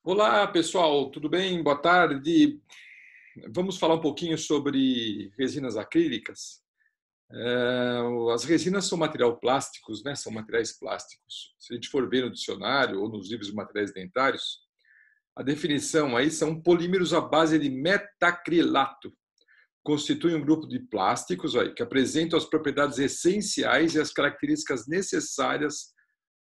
Olá, pessoal, tudo bem? Boa tarde. Vamos falar um pouquinho sobre resinas acrílicas. As resinas são material plásticos, né? São materiais plásticos. Se a gente for ver no dicionário ou nos livros de materiais dentários, a definição aí são polímeros à base de metacrilato. Constituem um grupo de plásticos aí, que apresentam as propriedades essenciais e as características necessárias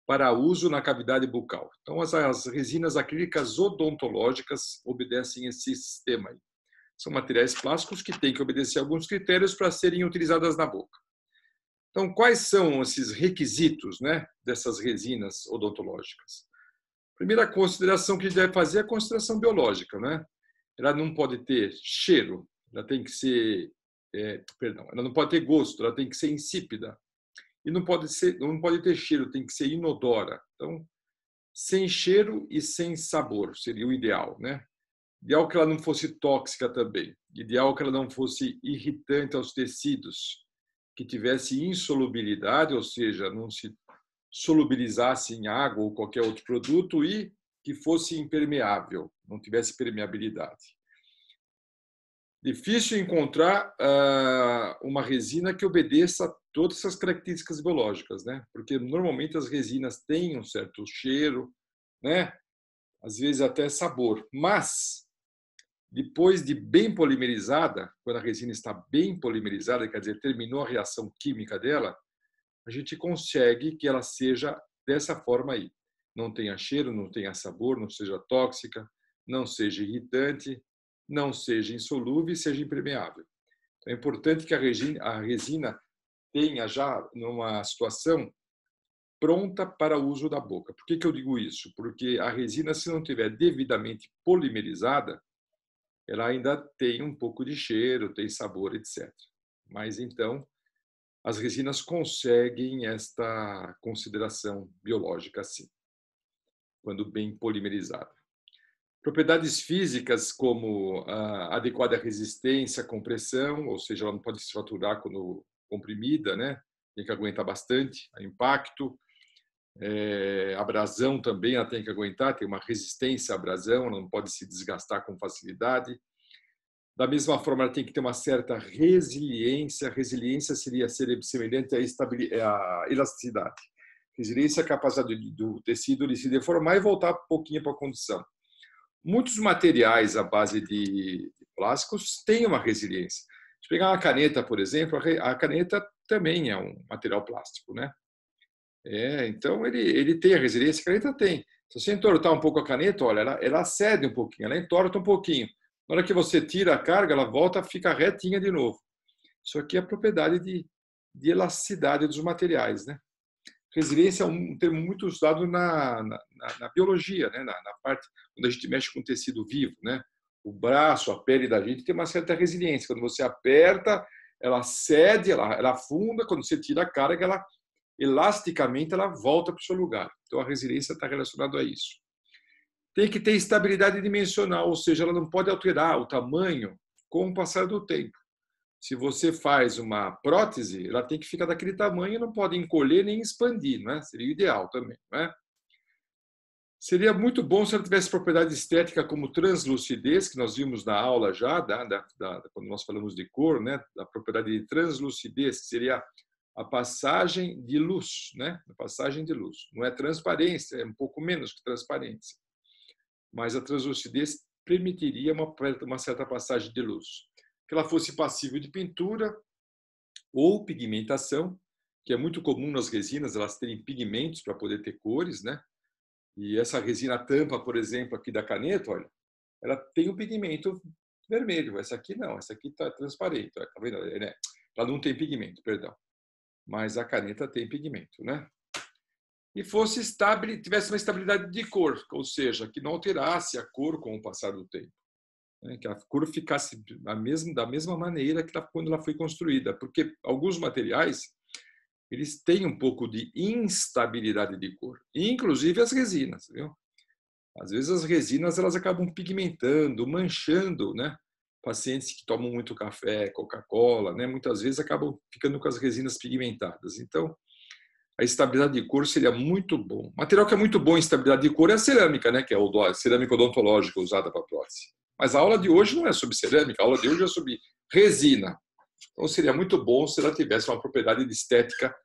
para uso na cavidade bucal. Então, as resinas acrílicas odontológicas obedecem esse sistema aí. São materiais plásticos que têm que obedecer alguns critérios para serem utilizadas na boca. Então, quais são esses requisitos, né, dessas resinas odontológicas? Primeira consideração que a gente deve fazer é a consideração biológica, né? Ela não pode ter cheiro, ela tem que ser, ela não pode ter gosto, ela tem que ser insípida. E não pode ter cheiro, tem que ser inodora. Então, sem cheiro e sem sabor seria o ideal, né? Ideal que ela não fosse tóxica também. Ideal que ela não fosse irritante aos tecidos, que tivesse insolubilidade, ou seja, não se solubilizasse em água ou qualquer outro produto e que fosse impermeável, não tivesse permeabilidade. Difícil encontrar uma resina que obedeça a todas essas características biológicas, né? Porque normalmente as resinas têm um certo cheiro, né? Às vezes até sabor, mas depois de bem polimerizada, quando a resina está bem polimerizada, quer dizer, terminou a reação química dela, a gente consegue que ela seja dessa forma aí. Não tenha cheiro, não tenha sabor, não seja tóxica, não seja irritante, não seja insolúvel e seja impermeável. Então, é importante que a resina tenha já numa situação pronta para o uso da boca. Por que eu digo isso? Porque a resina, se não tiver devidamente polimerizada, ela ainda tem um pouco de cheiro, tem sabor, etc. Mas então, as resinas conseguem esta consideração biológica, sim, quando bem polimerizada. Propriedades físicas como a adequada resistência à compressão, ou seja, ela não pode se fraturar quando comprimida, né? Tem que aguentar bastante a impacto. Abrasão também ela tem que aguentar, tem uma resistência à abrasão, ela não pode se desgastar com facilidade. Da mesma forma, ela tem que ter uma certa resiliência. Resiliência seria semelhante à elasticidade. Resiliência é a capacidade do tecido de se deformar e voltar um pouquinho para a condição. Muitos materiais à base de plásticos têm uma resiliência. Se pegar uma caneta, por exemplo, a caneta também é um material plástico, né? Então ele tem a resiliência, a caneta tem. Se você entortar um pouco a caneta, olha, ela cede um pouquinho, ela entorta um pouquinho. Na hora que você tira a carga, ela volta a ficar retinha de novo. Isso aqui é a propriedade de elasticidade dos materiais, né? Resiliência é um termo muito usado na biologia, né? Na parte quando a gente mexe com tecido vivo, né? O braço, a pele da gente tem uma certa resiliência. Quando você aperta, ela cede, ela afunda. Quando você tira a carga, ela elasticamente ela volta para o seu lugar. Então a resiliência está relacionada a isso. Tem que ter estabilidade dimensional, ou seja, ela não pode alterar o tamanho com o passar do tempo. Se você faz uma prótese, ela tem que ficar daquele tamanho, não pode encolher nem expandir, né? Seria o ideal também, né? Seria muito bom se ela tivesse propriedade estética como translucidez, que nós vimos na aula já, quando nós falamos de cor, né? Da propriedade de translucidez, que seria a passagem de luz, né? A passagem de luz. Não é transparência, é um pouco menos que transparência. Mas a translucidez permitiria uma certa passagem de luz. Que ela fosse passível de pintura ou pigmentação, que é muito comum nas resinas, elas terem pigmentos para poder ter cores, né? E essa resina tampa, por exemplo, aqui da caneta, olha, ela tem um pigmento vermelho. Essa aqui não, essa aqui está transparente. Tá vendo? Ela não tem pigmento, perdão. Mas a caneta tem pigmento, né? E fosse estável, tivesse uma estabilidade de cor, ou seja, que não alterasse a cor com o passar do tempo, né? Que a cor ficasse da mesma maneira que quando ela foi construída, porque alguns materiais eles têm um pouco de instabilidade de cor, inclusive as resinas, viu? Às vezes as resinas elas acabam pigmentando, manchando, né? Pacientes que tomam muito café, Coca-Cola, né? Muitas vezes acabam ficando com as resinas pigmentadas. Então, a estabilidade de cor seria muito bom. O material que é muito bom em estabilidade de cor é a cerâmica, né? Que é a cerâmica odontológica usada para prótese. Mas a aula de hoje não é sobre cerâmica, a aula de hoje é sobre resina. Então seria muito bom se ela tivesse uma propriedade de estética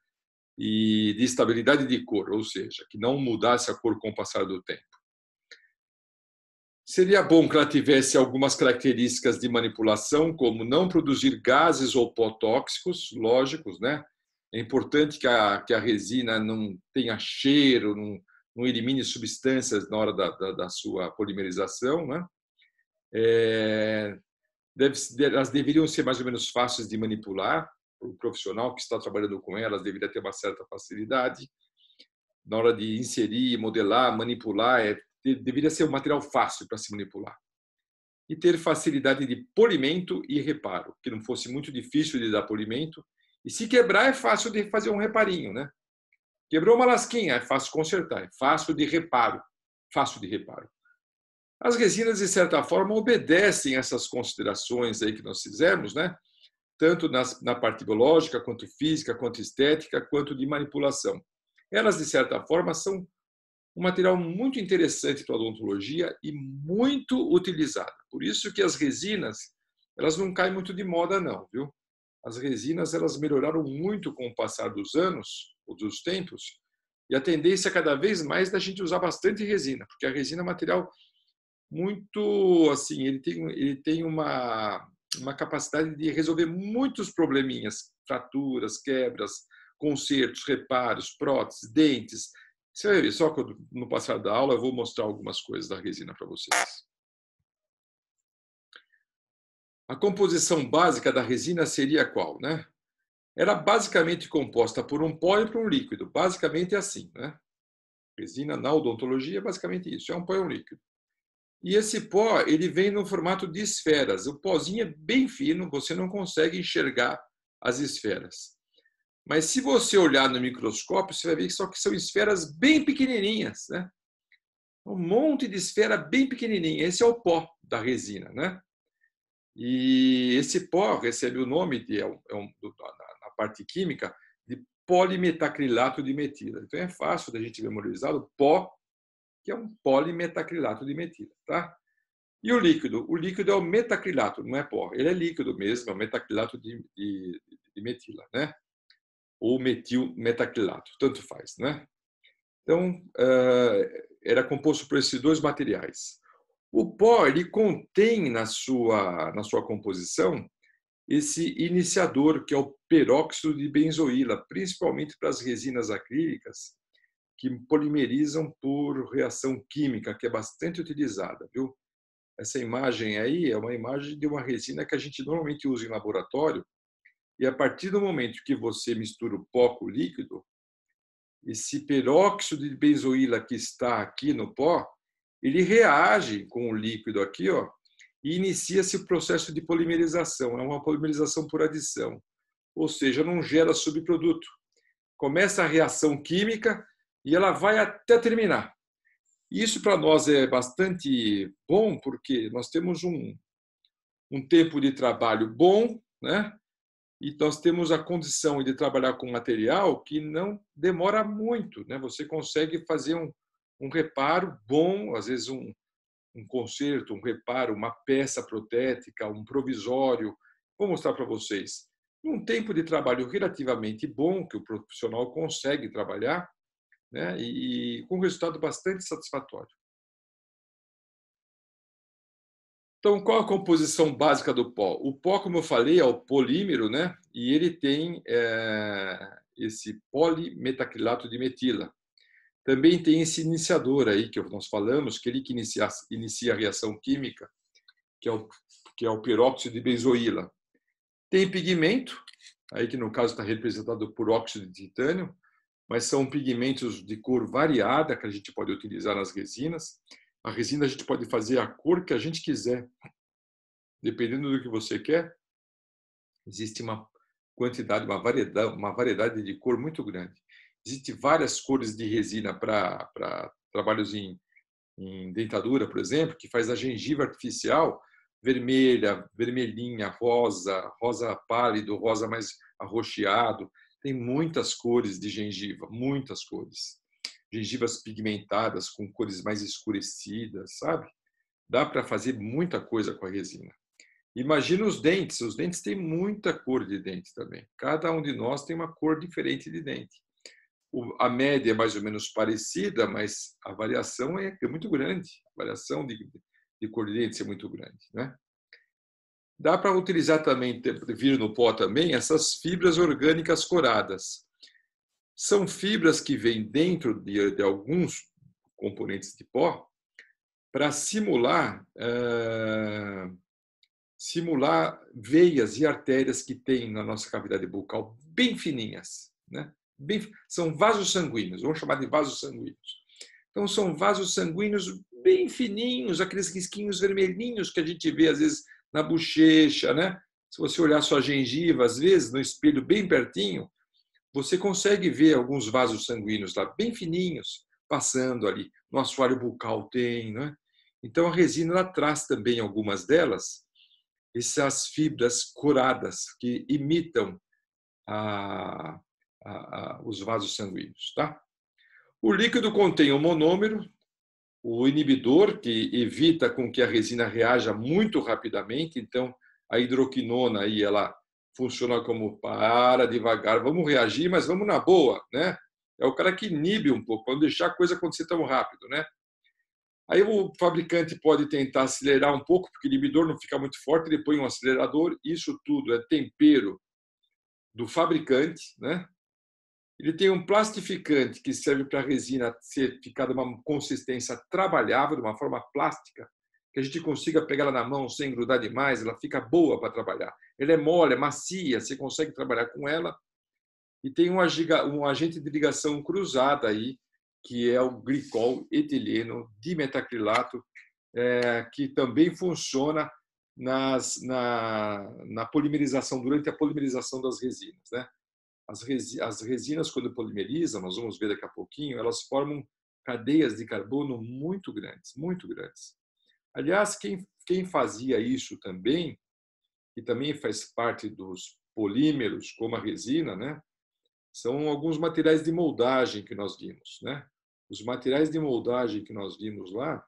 e de estabilidade de cor, ou seja, que não mudasse a cor com o passar do tempo. Seria bom que ela tivesse algumas características de manipulação, como não produzir gases ou pó tóxicos, lógicos, né? É importante que a resina não tenha cheiro, não elimine substâncias na hora da sua polimerização, né? Elas deveriam ser mais ou menos fáceis de manipular. O profissional que está trabalhando com elas deveria ter uma certa facilidade. Na hora de inserir, modelar, manipular, deveria ser um material fácil para se manipular. E ter facilidade de polimento e reparo, que não fosse muito difícil de dar polimento. E se quebrar, é fácil de fazer um reparinho, né? Quebrou uma lasquinha, é fácil consertar, é fácil de reparo. Fácil de reparo. As resinas, de certa forma, obedecem essas considerações aí que nós fizemos, né? Tanto na parte biológica, quanto física, quanto estética, quanto de manipulação. Elas, de certa forma, são um material muito interessante para a odontologia e muito utilizado. Por isso que as resinas, elas não caem muito de moda, não, viu? As resinas, elas melhoraram muito com o passar dos anos, ou dos tempos, e a tendência é cada vez mais da gente usar bastante resina, porque a resina é um material muito, assim, ele tem uma capacidade de resolver muitos probleminhas, fraturas, quebras, consertos, reparos, próteses, dentes. Você vai ver, só quando no passar da aula eu vou mostrar algumas coisas da resina para vocês. A composição básica da resina seria qual, né? Era basicamente composta por um pó e por um líquido. Basicamente é assim, né? Resina na odontologia é basicamente isso, é um pó e um líquido. E esse pó, ele vem no formato de esferas. O pozinho é bem fino, você não consegue enxergar as esferas. Mas se você olhar no microscópio, você vai ver que são esferas bem pequenininhas, né? Um monte de esfera bem pequenininha. Esse é o pó da resina, né? E esse pó recebe o nome na parte química de polimetacrilato de metila. Então é fácil da gente memorizar o pó, que é um polimetacrilato de metila, tá? E o líquido? O líquido é o metacrilato, não é pó. Ele é líquido mesmo, é o metacrilato de metila, né? Ou metilmetacrilato, tanto faz, né? Então, era composto por esses dois materiais. O pó, ele contém na sua composição esse iniciador, que é o peróxido de benzoíla, principalmente para as resinas acrílicas, que polimerizam por reação química, que é bastante utilizada, viu? Essa imagem aí é uma imagem de uma resina que a gente normalmente usa em laboratório, e a partir do momento que você mistura o pó com o líquido, esse peróxido de benzoíla que está aqui no pó, ele reage com o líquido aqui, ó, e inicia-se o processo de polimerização. É uma polimerização por adição, ou seja, não gera subproduto. Começa a reação química e ela vai até terminar. Isso para nós é bastante bom, porque nós temos um tempo de trabalho bom, né? E nós temos a condição de trabalhar com material que não demora muito, né? Você consegue fazer um reparo bom, às vezes um conserto, um reparo, uma peça protética, um provisório. Vou mostrar para vocês. Num tempo de trabalho relativamente bom, que o profissional consegue trabalhar, né? E com resultado bastante satisfatório. Então, qual a composição básica do pó? O pó, como eu falei, é o polímero, né? E ele tem esse polimetacrilato de metila. Também tem esse iniciador aí que nós falamos, que ele que inicia a reação química, que é o peróxido de benzoíla. Tem pigmento, aí que no caso está representado por óxido de titânio, mas são pigmentos de cor variada que a gente pode utilizar nas resinas. A resina a gente pode fazer a cor que a gente quiser, dependendo do que você quer. Existe uma quantidade, uma variedade de cor muito grande. Existem várias cores de resina para trabalhos em dentadura, por exemplo, que faz a gengiva artificial vermelha, vermelhinha, rosa, rosa pálido, rosa mais arroxeado. Tem muitas cores de gengiva, muitas cores. Gengivas pigmentadas, com cores mais escurecidas, sabe? Dá para fazer muita coisa com a resina. Imagina os dentes têm muita cor de dente também. Cada um de nós tem uma cor diferente de dente. A média é mais ou menos parecida, mas a variação é muito grande. A variação de cor de dente é muito grande, né? Dá para utilizar também, vir no pó também, essas fibras orgânicas coradas. São fibras que vêm dentro de alguns componentes de pó para simular veias e artérias que tem na nossa cavidade bucal bem fininhas, né? São vasos sanguíneos, vamos chamar de vasos sanguíneos. Então, são vasos sanguíneos bem fininhos, aqueles risquinhos vermelhinhos que a gente vê, às vezes, na bochecha, né? Se você olhar sua gengiva, às vezes, no espelho bem pertinho, você consegue ver alguns vasos sanguíneos lá, bem fininhos, passando ali. No assoalho bucal tem, né? Então, a resina ela traz também algumas delas, essas fibras coradas que imitam os vasos sanguíneos, tá? O líquido contém um monômero, o inibidor, que evita com que a resina reaja muito rapidamente. Então, a hidroquinona aí, ela funciona como para devagar, vamos reagir, mas vamos na boa, né? É o cara que inibe um pouco, para não deixar a coisa acontecer tão rápido, né? Aí o fabricante pode tentar acelerar um pouco, porque o inibidor não fica muito forte, ele põe um acelerador. Isso tudo é tempero do fabricante, né? Ele tem um plastificante que serve para a resina ficar de uma consistência trabalhável, de uma forma plástica, que a gente consiga pegar ela na mão sem grudar demais, ela fica boa para trabalhar. Ela é mole, é macia, você consegue trabalhar com ela. E tem um agente de ligação cruzada aí, que é o glicol etileno dimetacrilato, que também funciona na polimerização, durante a polimerização das resinas, né? As resinas, quando polimerizam, nós vamos ver daqui a pouquinho, elas formam cadeias de carbono muito grandes, muito grandes. Aliás, quem fazia isso também, e também faz parte dos polímeros, como a resina, né? São alguns materiais de moldagem que nós vimos, né? Os materiais de moldagem que nós vimos lá,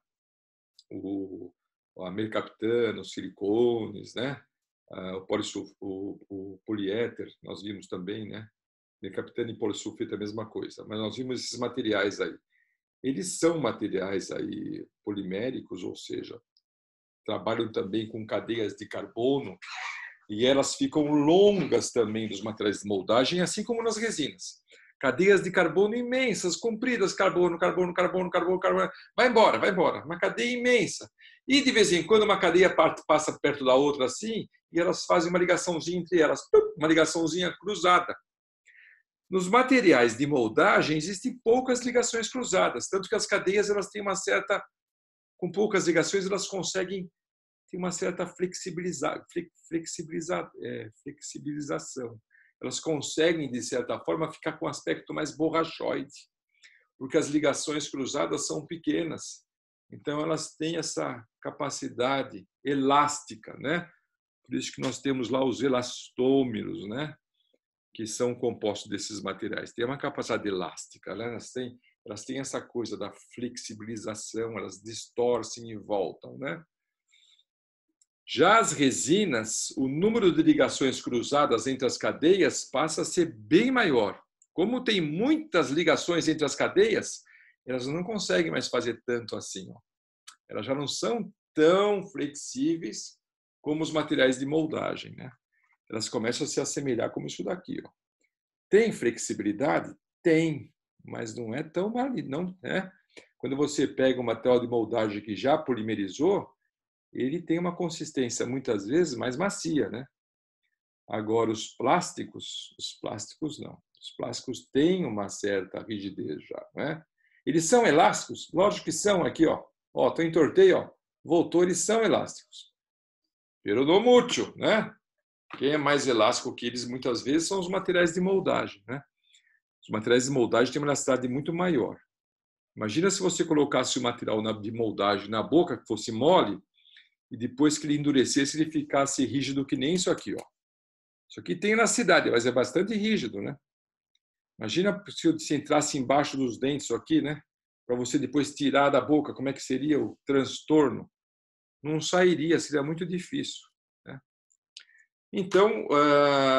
a mercaptano, os silicones, né? O poliéter, nós vimos também, né? Mercaptano e polisulfeto é a mesma coisa, mas nós vimos esses materiais aí. Eles são materiais aí poliméricos, ou seja, trabalham também com cadeias de carbono e elas ficam longas também dos materiais de moldagem, assim como nas resinas. Cadeias de carbono imensas, compridas, carbono, carbono, carbono, carbono, carbono. Vai embora. Uma cadeia imensa. E de vez em quando uma cadeia passa perto da outra assim, e elas fazem uma ligaçãozinha entre elas, uma ligaçãozinha cruzada. Nos materiais de moldagem existem poucas ligações cruzadas, tanto que as cadeias elas têm com poucas ligações elas conseguem ter uma certa flexibilização. Elas conseguem, de certa forma, ficar com um aspecto mais borrachoide, porque as ligações cruzadas são pequenas. Então, elas têm essa capacidade elástica, né? Por isso que nós temos lá os elastômeros, né? Que são compostos desses materiais. Tem uma capacidade elástica, né? Elas têm essa coisa da flexibilização, elas distorcem e voltam, né? Já as resinas, o número de ligações cruzadas entre as cadeias passa a ser bem maior. Como tem muitas ligações entre as cadeias, elas não conseguem mais fazer tanto assim. Ó. Elas já não são tão flexíveis como os materiais de moldagem, né? Elas começam a se assemelhar como isso daqui. Ó. Tem flexibilidade? Tem, mas não é tão válido, não, né? Quando você pega um material de moldagem que já polimerizou, ele tem uma consistência muitas vezes mais macia, né? Agora os plásticos não. Os plásticos têm uma certa rigidez já, né? Eles são elásticos, lógico que são aqui, ó. Ó, tô entortei, ó. Voltou, eles são elásticos. Pero no mucho, né? Quem é mais elástico que eles muitas vezes são os materiais de moldagem, né? Os materiais de moldagem têm uma elasticidade muito maior. Imagina se você colocasse o material de moldagem na boca, que fosse mole, e depois que ele endurecesse, ele ficasse rígido que nem isso aqui. Ó. Isso aqui tem elasticidade, mas é bastante rígido, né? Imagina se entrasse embaixo dos dentes isso aqui, né? Para você depois tirar da boca, como é que seria o transtorno? Não sairia, seria muito difícil, né? Então,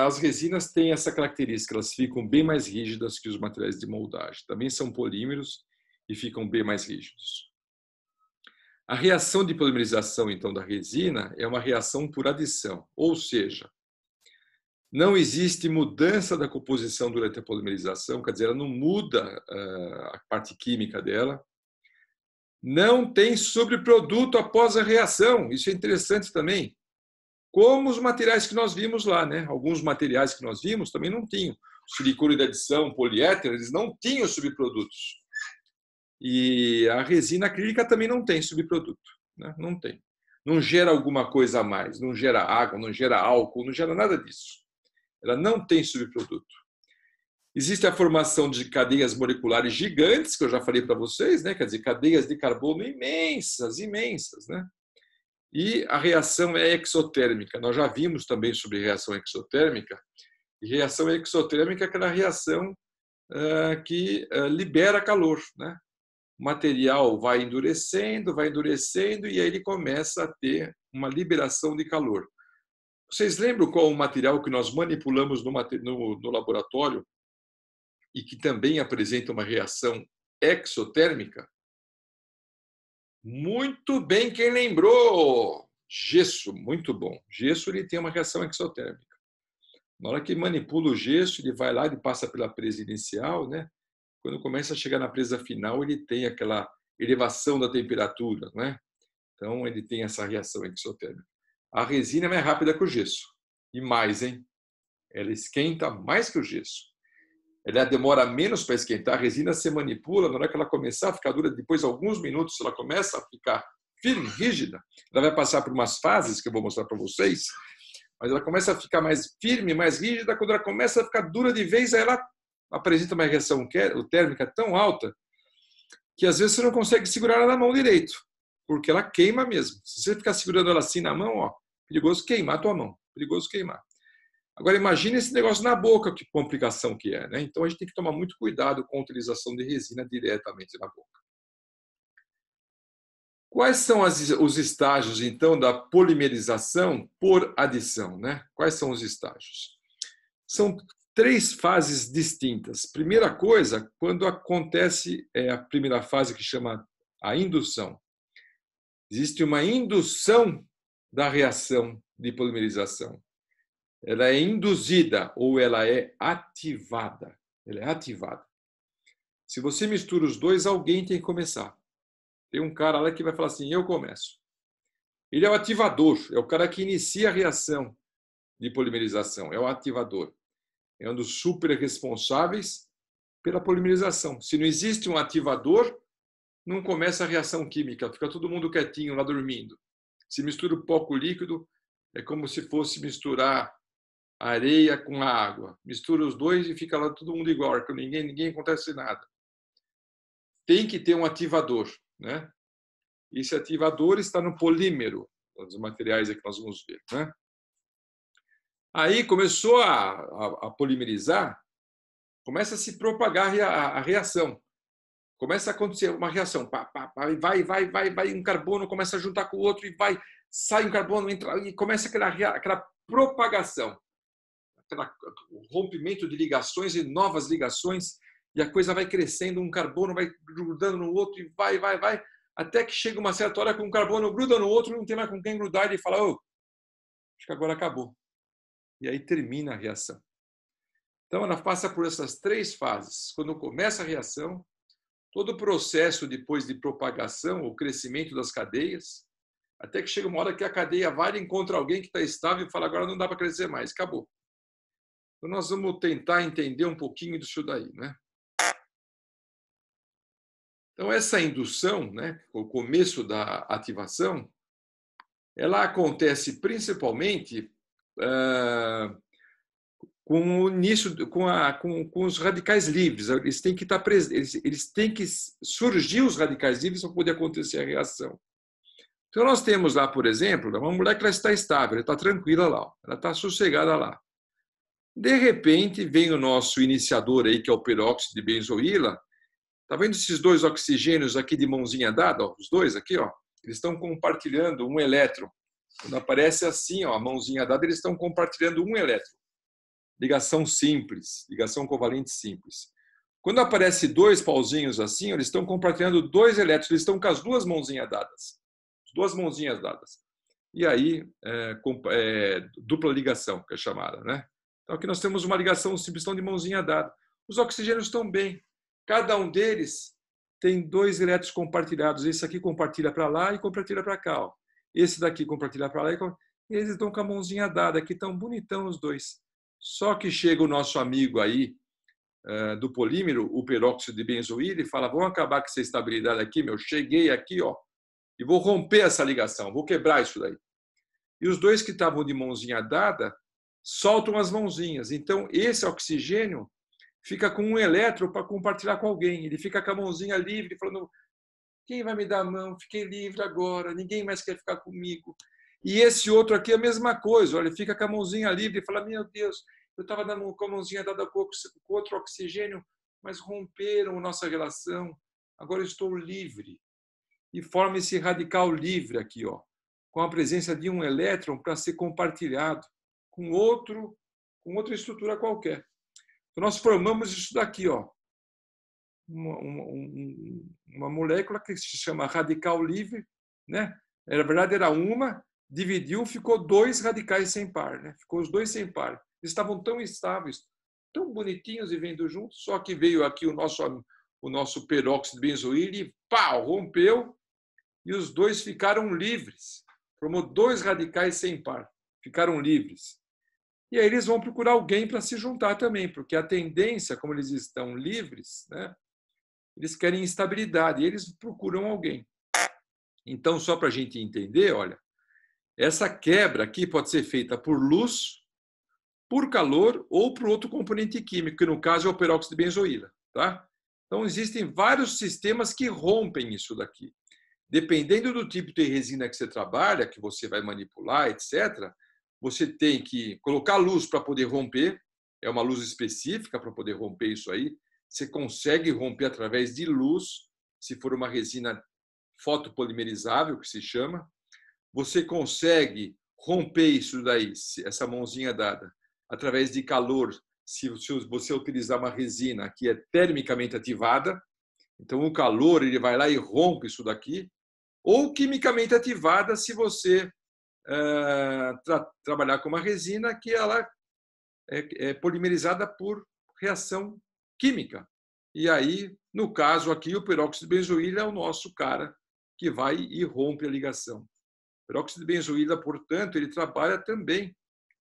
as resinas têm essa característica, elas ficam bem mais rígidas que os materiais de moldagem. Também são polímeros e ficam bem mais rígidos. A reação de polimerização, então, da resina é uma reação por adição, ou seja, não existe mudança da composição durante a polimerização, quer dizer, ela não muda a parte química dela. Não tem subproduto após a reação, isso é interessante também. Como os materiais que nós vimos lá, né? Alguns materiais que nós vimos também não tinham. Silicone de adição, poliéter, eles não tinham subprodutos. E a resina acrílica também não tem subproduto, né? Não tem. Não gera alguma coisa a mais, não gera água, não gera álcool, não gera nada disso. Ela não tem subproduto. Existe a formação de cadeias moleculares gigantes, que eu já falei para vocês, né? Quer dizer, cadeias de carbono imensas, imensas, né? E a reação é exotérmica. Nós já vimos também sobre reação exotérmica. E reação exotérmica é aquela reação que libera calor, né? O material vai endurecendo, e aí ele começa a ter uma liberação de calor. Vocês lembram qual o material que nós manipulamos no laboratório e que também apresenta uma reação exotérmica? Muito bem, quem lembrou? Gesso, muito bom. Gesso ele tem uma reação exotérmica. Na hora que manipula o gesso, ele vai lá, ele passa pela presa inicial, né? Quando começa a chegar na presa final, ele tem aquela elevação da temperatura, né? Então ele tem essa reação exotérmica. A resina é mais rápida que o gesso. E mais, hein? Ela esquenta mais que o gesso. Ela demora menos para esquentar. A resina se manipula, na hora que ela começar a ficar dura, depois de alguns minutos, ela começa a ficar firme, rígida. Ela vai passar por umas fases que eu vou mostrar para vocês, mas ela começa a ficar mais firme, mais rígida. Quando ela começa a ficar dura de vez, ela apresenta uma reação térmica tão alta que às vezes você não consegue segurar ela na mão direito, porque ela queima mesmo. Se você ficar segurando ela assim na mão, ó, perigoso queimar a tua mão, perigoso queimar. Agora imagine esse negócio na boca, que complicação que é, né? Então a gente tem que tomar muito cuidado com a utilização de resina diretamente na boca. Quais são os estágios, então, da polimerização por adição, né? Quais são os estágios? São 3 fases distintas. Primeira coisa, quando acontece a primeira fase que chama a indução. Existe uma indução da reação de polimerização. Ela é induzida ou ela é ativada. Ela é ativada. Se você mistura os dois, alguém tem que começar. Tem um cara lá que vai falar assim, eu começo. Ele é o ativador, é o cara que inicia a reação de polimerização, é o ativador. É um dos super responsáveis pela polimerização. Se não existe um ativador, não começa a reação química, fica todo mundo quietinho lá dormindo. Se mistura um pouco líquido, é como se fosse misturar areia com a água. Mistura os dois e fica lá todo mundo igual, que ninguém acontece nada. Tem que ter um ativador, né? Esse ativador está no polímero, os materiais que nós vamos ver, né? Aí começou a polimerizar, começa a se propagar a reação. Começa a acontecer uma reação, vai, um carbono começa a juntar com o outro e sai um carbono, entra e começa aquela propagação. O rompimento de ligações e novas ligações, e a coisa vai crescendo, um carbono vai grudando no outro e vai, até que chega uma certa hora que um carbono gruda no outro, não tem mais com quem grudar, e ele fala, acho que agora acabou. E aí termina a reação. Então ela passa por essas 3 fases. Quando começa a reação, todo o processo depois de propagação, o crescimento das cadeias, até que chega uma hora que a cadeia vai e encontra alguém que está estável e fala, agora não dá para crescer mais, acabou. Então, nós vamos tentar entender um pouquinho disso daí, né? Então, essa indução, né, o começo da ativação, ela acontece principalmente com o início, com os radicais livres. Eles têm que estar presentes, eles têm que surgir os radicais livres para poder acontecer a reação. Então, nós temos lá, por exemplo, uma molécula está estável, ela está tranquila lá, ela está sossegada lá. De repente, vem o nosso iniciador aí, que é o peróxido de benzoíla. Tá vendo esses dois oxigênios aqui de mãozinha dada? Ó, os dois aqui, ó, eles estão compartilhando um elétron. Quando aparece assim, ó, a mãozinha dada, eles estão compartilhando um elétron. Ligação simples, ligação covalente simples. Quando aparece dois pauzinhos assim, eles estão compartilhando dois elétrons, eles estão com as duas mãozinhas dadas. As duas mãozinhas dadas. E aí, dupla ligação, que é chamada, né? Então, aqui nós temos uma ligação simples, estão de mãozinha dada. Os oxigênios estão bem. Cada um deles tem dois elétrons compartilhados. Esse aqui compartilha para lá e compartilha para cá. Ó. Esse daqui compartilha para lá e eles estão com a mãozinha dada. Aqui estão bonitão os dois. Só que chega o nosso amigo aí do polímero, o peróxido de benzoíla, e fala: vamos acabar com essa estabilidade aqui, meu. Cheguei aqui, ó, e vou romper essa ligação, vou quebrar isso daí. E os dois que estavam de mãozinha dada soltam as mãozinhas. Então, esse oxigênio fica com um elétron para compartilhar com alguém. Ele fica com a mãozinha livre, falando: quem vai me dar a mão? Fiquei livre agora, ninguém mais quer ficar comigo. E esse outro aqui é a mesma coisa, olha, ele fica com a mãozinha livre e fala: meu Deus, eu estava com a mãozinha dada com outro oxigênio, mas romperam a nossa relação, agora eu estou livre. E forma esse radical livre aqui, ó, com a presença de um elétron para ser compartilhado com outra estrutura qualquer. Então, nós formamos isso daqui, ó, uma molécula que se chama radical livre, né? Na verdade, era uma, dividiu, ficou dois radicais sem par, né? Ficou os dois sem par. Eles estavam tão estáveis, tão bonitinhos e vendo juntos, só que veio aqui o nosso peróxido de benzoíla e pau, rompeu, e os dois ficaram livres. Formou dois radicais sem par, ficaram livres. E aí eles vão procurar alguém para se juntar também, porque a tendência, como eles estão livres, né, eles querem estabilidade, e eles procuram alguém. Então, só para a gente entender, olha, essa quebra aqui pode ser feita por luz, por calor ou por outro componente químico, que no caso é o peróxido de benzoíla. Tá? Então, existem vários sistemas que rompem isso daqui. Dependendo do tipo de resina que você trabalha, que você vai manipular, etc., você tem que colocar luz para poder romper, é uma luz específica para poder romper isso aí. Você consegue romper através de luz, se for uma resina fotopolimerizável, que se chama. Você consegue romper isso daí, essa mãozinha dada, através de calor, se você utilizar uma resina que é termicamente ativada. Então, o calor ele vai lá e rompe isso daqui. Ou quimicamente ativada, se você trabalhar com uma resina que ela é polimerizada por reação química. E aí, no caso aqui, o peróxido de benzoíla é o nosso cara que vai e rompe a ligação. O peróxido de benzoíla, portanto, ele trabalha também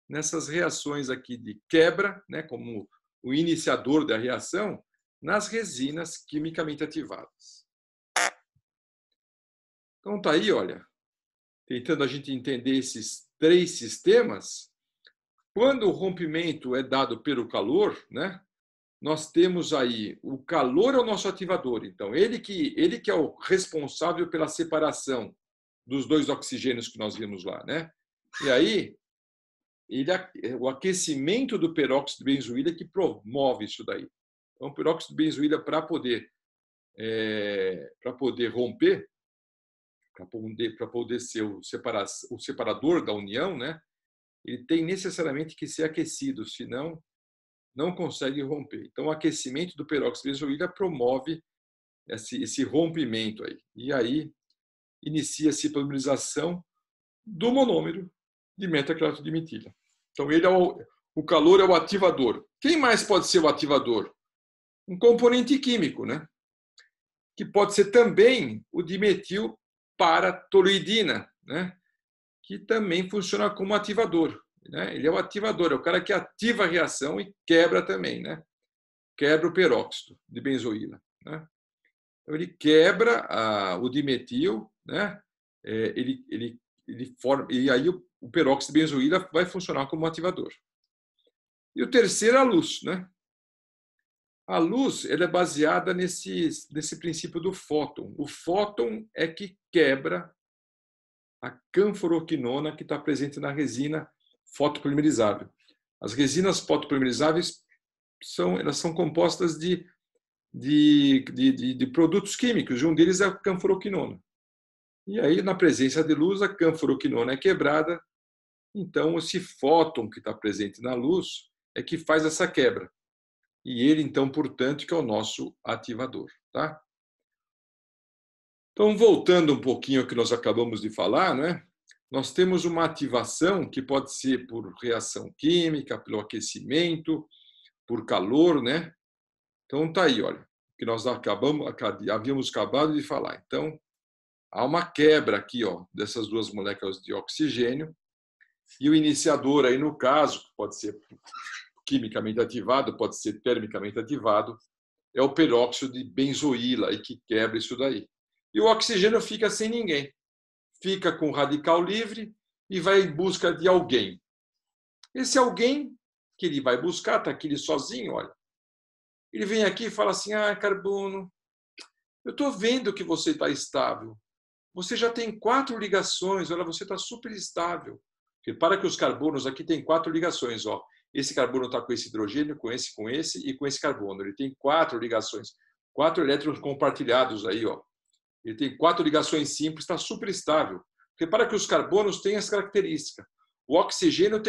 nessas reações aqui de quebra, né, como o iniciador da reação, nas resinas quimicamente ativadas. Então, tá aí, olha, tentando a gente entender esses três sistemas. Quando o rompimento é dado pelo calor, né, nós temos aí o calor é o nosso ativador. Então, ele que é o responsável pela separação dos dois oxigênios que nós vimos lá, né? E aí, o aquecimento do peróxido de benzoíla que promove isso daí. Então, o peróxido de benzoíla, para poder romper, para poder ser o separador da união, né? Ele tem necessariamente que ser aquecido, senão não consegue romper. Então, o aquecimento do peróxido de benzoíla promove esse rompimento aí. E aí inicia-se a polimerização do monômero de metacloreto de metila. Então, ele o calor é o ativador. Quem mais pode ser o ativador? Um componente químico, né? Que pode ser também o dimetil paratoluidina, né? Que também funciona como ativador. Né? Ele é o ativador, é o cara que ativa a reação e quebra também, né? Quebra o peróxido de benzoíla. Né? Então, ele quebra o dimetil, né? Ele forma, e aí o peróxido de benzoíla vai funcionar como ativador. E o terceiro é a luz. Né? A luz ela é baseada nesse princípio do fóton. O fóton é que quebra a canforoquinona que está presente na resina fotopolimerizável. As resinas fotopolimerizáveis elas são compostas de produtos químicos, e um deles é a canforoquinona. E aí, na presença de luz, a canforoquinona é quebrada, então esse fóton que está presente na luz é que faz essa quebra. E ele, então, portanto, que é o nosso ativador. Tá? Então, voltando um pouquinho ao que nós acabamos de falar, né? Nós temos uma ativação que pode ser por reação química, pelo aquecimento, por calor, né? Então, tá aí, olha, que nós havíamos acabado de falar. Então, há uma quebra aqui, ó, dessas duas moléculas de oxigênio, e o iniciador aí, no caso, pode ser quimicamente ativado, pode ser termicamente ativado, é o peróxido de benzoíla, aí, que quebra isso daí. E o oxigênio fica sem ninguém. Fica com o radical livre e vai em busca de alguém. Esse alguém que ele vai buscar, está aqui ele sozinho, olha. Ele vem aqui e fala assim, carbono, eu estou vendo que você está estável. Você já tem 4 ligações, olha, você está super estável. Porque para que os carbonos aqui tem 4 ligações, ó. Esse carbono está com esse hidrogênio, com esse e com esse carbono. Ele tem 4 ligações, 4 elétrons compartilhados aí, ó. Ele tem 4 ligações simples, está super estável. Porque para que os carbonos tenham essa característica. O oxigênio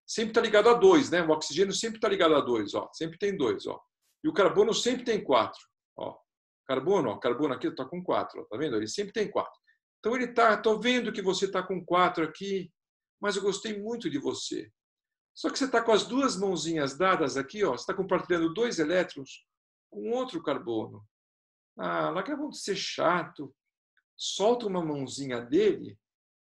sempre está ligado a 2, né? O oxigênio sempre está ligado a 2, ó. Sempre tem 2, ó. E o carbono sempre tem 4, ó. Carbono aqui está com 4, ó. Tá vendo? Ele sempre tem 4. Então ele está, estou vendo que você está com 4 aqui, mas eu gostei muito de você. Só que você está com as duas mãozinhas dadas aqui, ó. Você está compartilhando 2 elétrons com outro carbono. Larga de ser chato. Solta uma mãozinha dele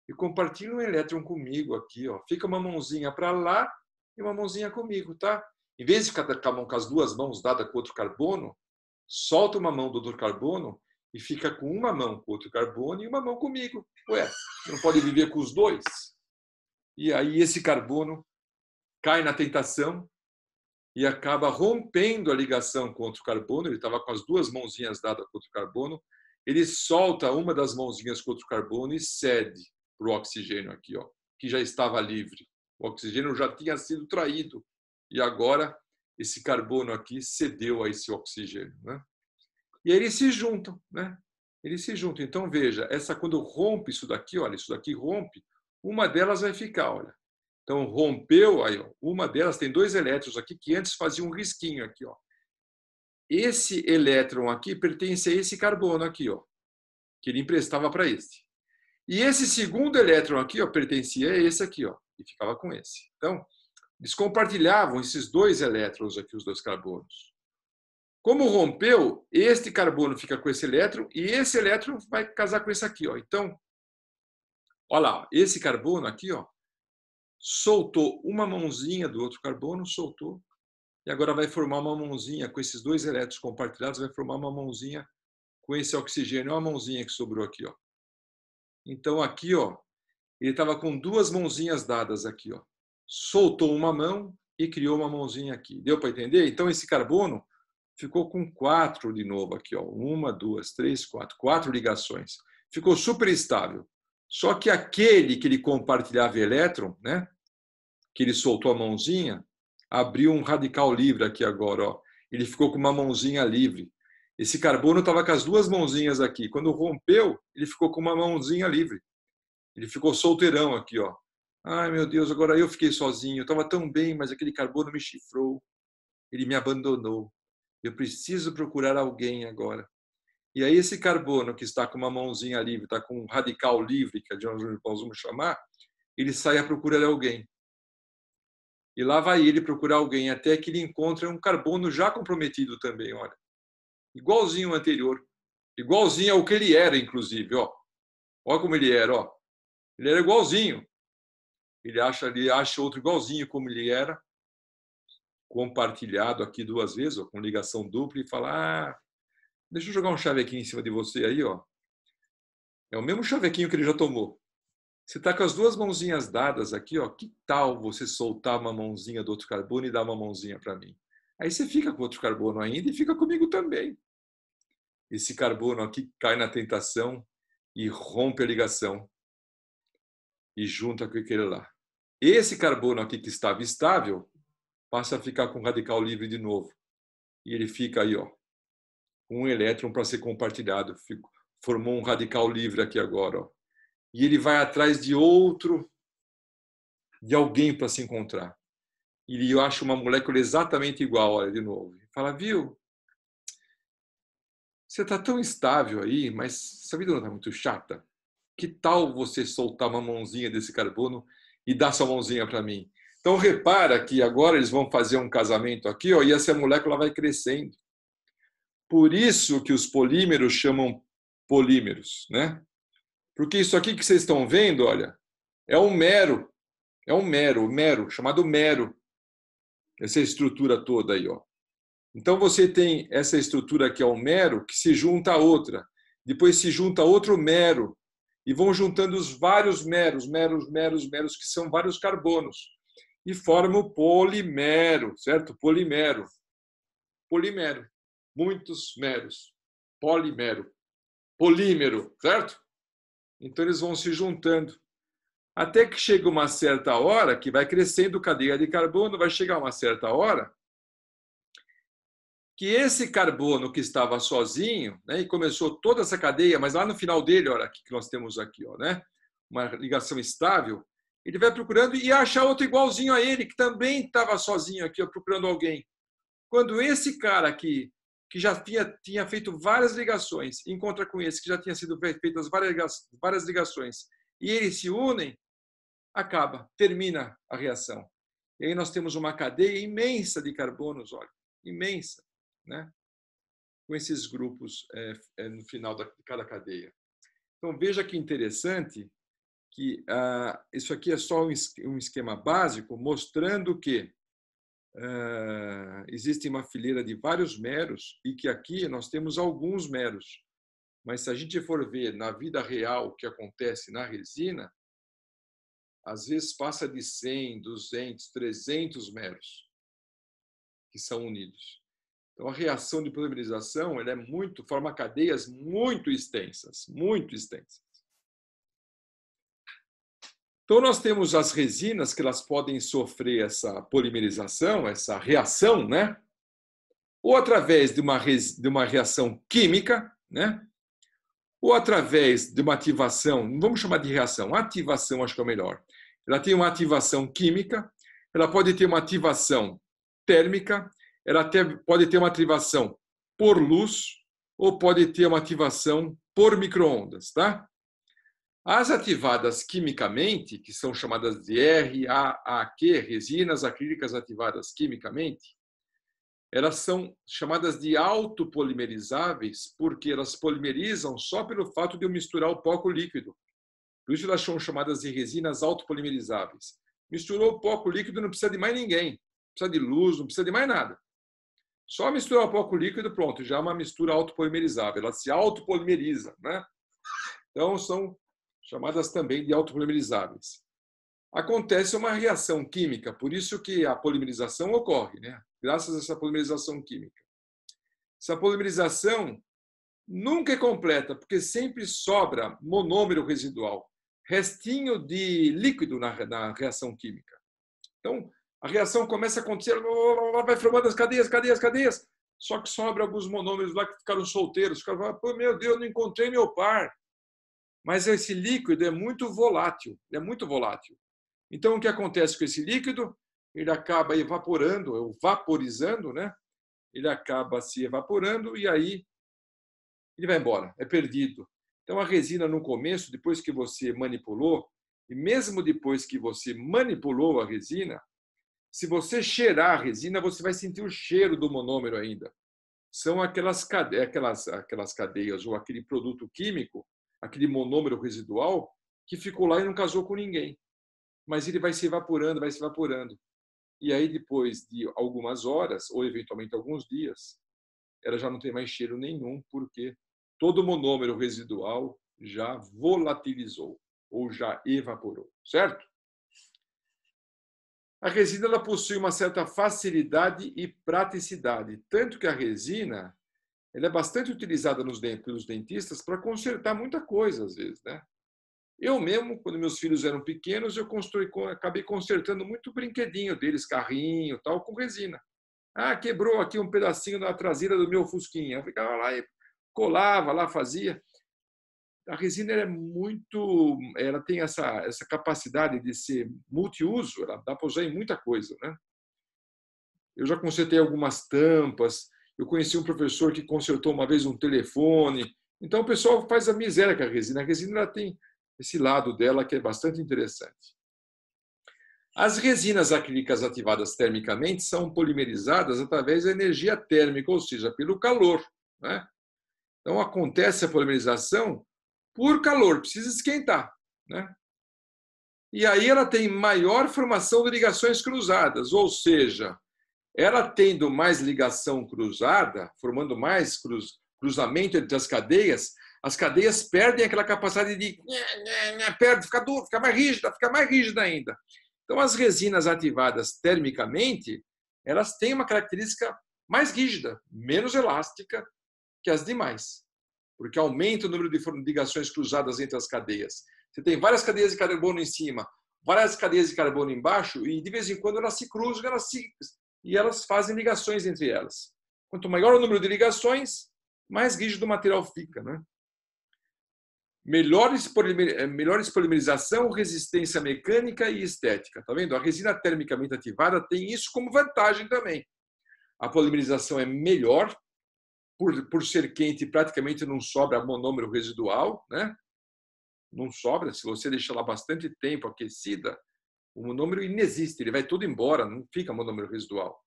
e compartilha um elétron comigo aqui, ó. Fica uma mãozinha para lá e uma mãozinha comigo, tá? Em vez de ficar com as duas mãos dadas com outro carbono, solta uma mão do outro carbono e fica com uma mão com outro carbono e uma mão comigo. Ué, não pode viver com os 2? E aí esse carbono cai na tentação e acaba rompendo a ligação com outro carbono. Ele estava com as duas mãozinhas dadas com outro carbono. Ele solta uma das mãozinhas com outro carbono e cede para o oxigênio aqui, ó, que já estava livre. O oxigênio já tinha sido traído. E agora esse carbono aqui cedeu a esse oxigênio, né? E aí eles se juntam, né? Eles se juntam. Então, veja, quando rompe isso daqui, olha, isso daqui rompe, uma delas vai ficar, olha. Então, rompeu, aí, ó, uma delas tem 2 elétrons aqui que antes faziam um risquinho aqui, ó. Esse elétron aqui pertence a esse carbono aqui, ó, que ele emprestava para este. E esse segundo elétron aqui, ó, pertencia a esse aqui, ó, e ficava com esse. Então, eles compartilhavam esses 2 elétrons aqui, os 2 carbonos. Como rompeu, este carbono fica com esse elétron e esse elétron vai casar com esse aqui, ó. Então, olha lá, esse carbono aqui, ó, soltou uma mãozinha do outro carbono, soltou, e agora vai formar uma mãozinha com esses 2 elétrons compartilhados, vai formar uma mãozinha com esse oxigênio, uma mãozinha que sobrou aqui, ó. Então aqui, ó, ele estava com 2 mãozinhas dadas aqui, ó. Soltou uma mão e criou uma mãozinha aqui. Deu para entender? Então esse carbono ficou com 4 de novo aqui, ó. 1, 2, 3, 4. 4 ligações. Ficou super estável. Só que aquele que ele compartilhava elétron, né? Que ele soltou a mãozinha, abriu um radical livre aqui agora, ó. Ele ficou com uma mãozinha livre. Esse carbono estava com as 2 mãozinhas aqui. Quando rompeu, ele ficou com uma mãozinha livre. Ele ficou solteirão aqui, ó. Ai, meu Deus, agora eu fiquei sozinho. Eu estava tão bem, mas aquele carbono me chifrou. Ele me abandonou. Eu preciso procurar alguém agora. E aí esse carbono que está com uma mãozinha livre, está com um radical livre, que é de onde nós vamos chamar, ele sai à procura de alguém. E lá vai ele procurar alguém, até que ele encontra um carbono já comprometido também, olha. Igualzinho ao anterior. Igualzinho ao que ele era, inclusive, ó. Olha como ele era, ó. Ele era igualzinho. Ele acha outro igualzinho como ele era, compartilhado aqui 2 vezes, ó, com ligação dupla, e fala, deixa eu jogar um chavequinho em cima de você aí, ó. É o mesmo chavequinho que ele já tomou. Você está com as 2 mãozinhas dadas aqui, ó. Que tal você soltar uma mãozinha do outro carbono e dar uma mãozinha para mim? Aí você fica com outro carbono ainda e fica comigo também. Esse carbono aqui cai na tentação e rompe a ligação e junta com aquele lá. Esse carbono aqui que estava estável passa a ficar com radical livre de novo. E ele fica aí, ó, com um elétron para ser compartilhado. Formou um radical livre aqui agora, ó. E ele vai atrás de alguém para se encontrar. E ele acha uma molécula exatamente igual, olha, de novo. Ele fala, viu? Você está tão estável aí, mas essa vida não está muito chata? Que tal você soltar uma mãozinha desse carbono e dar sua mãozinha para mim? Então, repara que agora eles vão fazer um casamento aqui, ó, e essa molécula vai crescendo. Por isso que os polímeros chamam polímeros, né? Porque isso aqui que vocês estão vendo, olha, é um mero, chamado mero. Essa estrutura toda aí, ó. Então, você tem essa estrutura que é o mero, que se junta a outra. Depois se junta outro mero. E vão juntando os vários meros, que são vários carbonos. E forma o polimero, certo? Polimero. Polimero. Muitos meros. Polimero. Polímero, certo? Então, eles vão se juntando. Até que chega uma certa hora, que vai crescendo cadeia de carbono, vai chegar uma certa hora que esse carbono que estava sozinho, né, e começou toda essa cadeia, mas lá no final dele, olha aqui que nós temos aqui, ó, né, uma ligação estável, ele vai procurando e acha outro igualzinho a ele, que também estava sozinho aqui, ó, procurando alguém. Quando esse cara aqui, que já tinha feito várias ligações, encontra com esse, que já tinha sido feitas várias ligações, e eles se unem, acaba, termina a reação. E aí nós temos uma cadeia imensa de carbonos, olha, imensa, né? Com esses grupos no final de cada cadeia. Então, veja que interessante que isso aqui é só um esquema básico mostrando que existe uma fileira de vários meros e que aqui nós temos alguns meros. Mas se a gente for ver na vida real o que acontece na resina, às vezes passa de 100, 200, 300 meros que são unidos. Então, a reação de polimerização ela forma cadeias muito extensas, muito extensas. Então, nós temos as resinas que elas podem sofrer essa polimerização, essa reação, né? Ou através de uma reação química, né? Ou através de uma ativação, não vamos chamar de reação, ativação acho que é o melhor. Ela tem uma ativação química, ela pode ter uma ativação térmica, ela pode ter uma ativação por luz ou pode ter uma ativação por micro-ondas, tá? As ativadas quimicamente, que são chamadas de RAAQ, resinas acrílicas ativadas quimicamente, elas são chamadas de autopolimerizáveis porque elas polimerizam só pelo fato de eu misturar o pó com o líquido. Por isso elas são chamadas de resinas autopolimerizáveis. Misturou o pó com o líquido, não precisa de mais ninguém. Não precisa de luz, não precisa de mais nada. Só misturar o pó com o líquido, pronto, já é uma mistura autopolimerizável. Ela se autopolimeriza, né? Então, são chamadas também de autopolimerizáveis. Acontece uma reação química, por isso que a polimerização ocorre, né? Graças a essa polimerização química. Essa polimerização nunca é completa, porque sempre sobra monômero residual, restinho de líquido na reação química. Então, a reação começa a acontecer, vai formando as cadeias, só que sobra alguns monômeros lá que ficaram solteiros. Os caras falam, pô, meu Deus, não encontrei meu par. Mas esse líquido é muito volátil, Então, o que acontece com esse líquido? Ele acaba evaporando, ou vaporizando, né? Ele acaba se evaporando e aí ele vai embora, é perdido. Então, a resina, no começo, depois que você manipulou, e mesmo depois que você manipulou a resina, se você cheirar a resina, você vai sentir o cheiro do monômero ainda. São aquelas cadeias ou aquele produto químico, aquele monômero residual, que ficou lá e não casou com ninguém. Mas ele vai se evaporando. E aí, depois de algumas horas, ou eventualmente alguns dias, ela já não tem mais cheiro nenhum, porque todo o monômero residual já volatilizou, ou já evaporou, certo? A resina ela possui uma certa facilidade e praticidade, tanto que a resina ela é bastante utilizada pelos dentistas para consertar muita coisa, às vezes, né? Eu mesmo, quando meus filhos eram pequenos, acabei consertando muito brinquedinho deles, carrinho, tal, com resina. Ah, quebrou aqui um pedacinho da traseira do meu Fusquinha. Eu ficava lá e colava, lá fazia. A resina ela tem essa capacidade de ser multiuso, ela dá para usar em muita coisa, né? Eu já consertei algumas tampas, eu conheci um professor que consertou uma vez um telefone. Então o pessoal faz a miséria com a resina. A resina ela tem esse lado dela que é bastante interessante. As resinas acrílicas ativadas termicamente são polimerizadas através da energia térmica, ou seja, pelo calor, né? Então acontece a polimerização por calor, precisa esquentar, né? E aí ela tem maior formação de ligações cruzadas, ou seja, ela tendo mais ligação cruzada, formando mais cruzamento entre as cadeias perdem aquela capacidade de perde, fica duro, fica mais rígida ainda. Então, as resinas ativadas termicamente, elas têm uma característica mais rígida, menos elástica que as demais, porque aumenta o número de ligações cruzadas entre as cadeias. Você tem várias cadeias de carbono em cima, várias cadeias de carbono embaixo, e de vez em quando elas se cruzam, e elas fazem ligações entre elas. Quanto maior o número de ligações, mais rígido o material fica, né? Melhores polimerização, resistência mecânica e estética. Tá vendo? A resina termicamente ativada tem isso como vantagem também. A polimerização é melhor, por ser quente, praticamente não sobra monômero residual, né? Não sobra. Se você deixar ela bastante tempo aquecida, o monômero inexiste, ele vai todo embora, não fica monômero residual.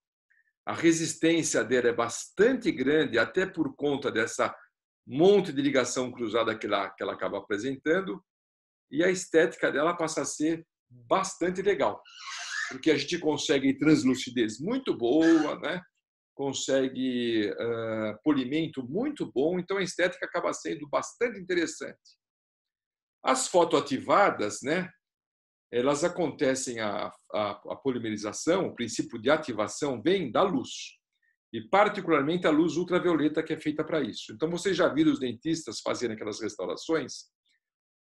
A resistência dela é bastante grande, até por conta dessa monte de ligação cruzada que ela acaba apresentando, e a estética dela passa a ser bastante legal, porque a gente consegue translucidez muito boa, né? Consegue polimento muito bom, então a estética acaba sendo bastante interessante. As fotoativadas, né? Elas acontecem, a polimerização, o princípio de ativação vem da luz, e particularmente a luz ultravioleta que é feita para isso. Então, vocês já viram os dentistas fazerem aquelas restaurações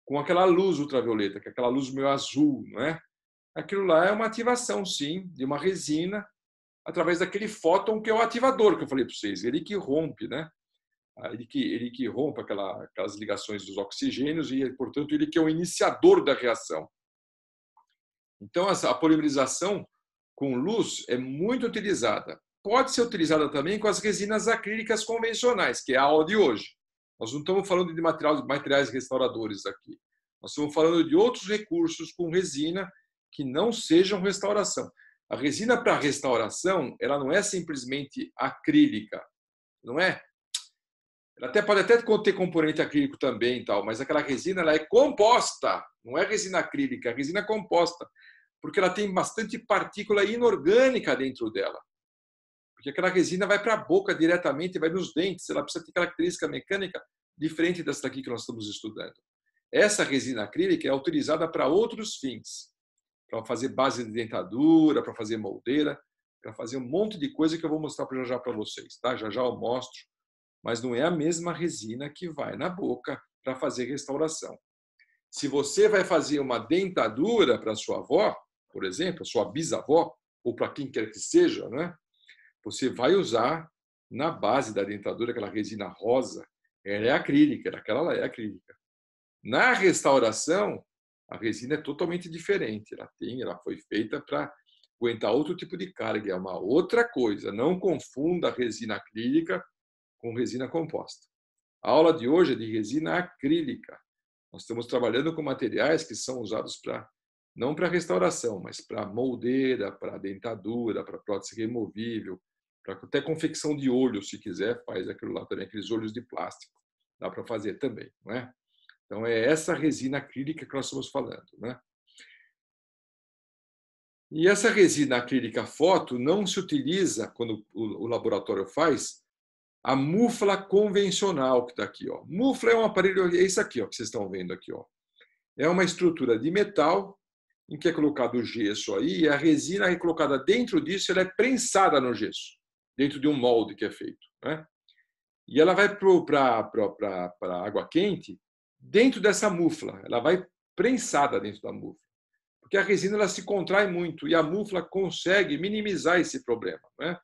com aquela luz ultravioleta, que é aquela luz meio azul, não é? Aquilo lá é uma ativação, sim, de uma resina, através daquele fóton que é o ativador que eu falei para vocês, ele que rompe, né? Ele que rompe aquelas ligações dos oxigênios e, portanto, ele que é o iniciador da reação. Então, a polimerização com luz é muito utilizada. Pode ser utilizada também com as resinas acrílicas convencionais, que é a aula de hoje. Nós não estamos falando de materiais restauradores aqui. Nós estamos falando de outros recursos com resina que não sejam restauração. A resina para restauração, ela não é simplesmente acrílica, não é? Ela pode até ter componente acrílico também, tal, mas aquela resina ela é composta, não é resina acrílica, é resina composta, porque ela tem bastante partícula inorgânica dentro dela. Porque aquela resina vai para a boca diretamente, vai nos dentes, ela precisa ter característica mecânica diferente dessa daqui que nós estamos estudando. Essa resina acrílica é utilizada para outros fins, para fazer base de dentadura, para fazer moldeira, para fazer um monte de coisa que eu vou mostrar já para vocês, tá? Já eu mostro, mas não é a mesma resina que vai na boca para fazer restauração. Se você vai fazer uma dentadura para sua avó, por exemplo, sua bisavó, ou para quem quer que seja, né? Você vai usar na base da dentadura aquela resina rosa, ela é acrílica, ela é acrílica. Na restauração, a resina é totalmente diferente. Ela foi feita para aguentar outro tipo de carga, é uma outra coisa. Não confunda a resina acrílica com resina composta. A aula de hoje é de resina acrílica. Nós estamos trabalhando com materiais que são usados não para restauração, mas para moldeira, para dentadura, para prótese removível, para até confecção de olho, se quiser, faz aquilo lá também, aqueles olhos de plástico. Dá para fazer também, não é? Então, é essa resina acrílica que nós estamos falando, né? E essa resina acrílica foto não se utiliza, quando o laboratório faz, a mufla convencional que está aqui. Ó. Mufla é um aparelho, é isso aqui ó, que vocês estão vendo aqui. Ó. É uma estrutura de metal em que é colocado o gesso aí, e a resina é colocada dentro disso, ela é prensada no gesso, dentro de um molde que é feito. Né? E ela vai para a água quente dentro dessa mufla. Ela vai prensada dentro da mufla. Porque a resina ela se contrai muito e a mufla consegue minimizar esse problema, né?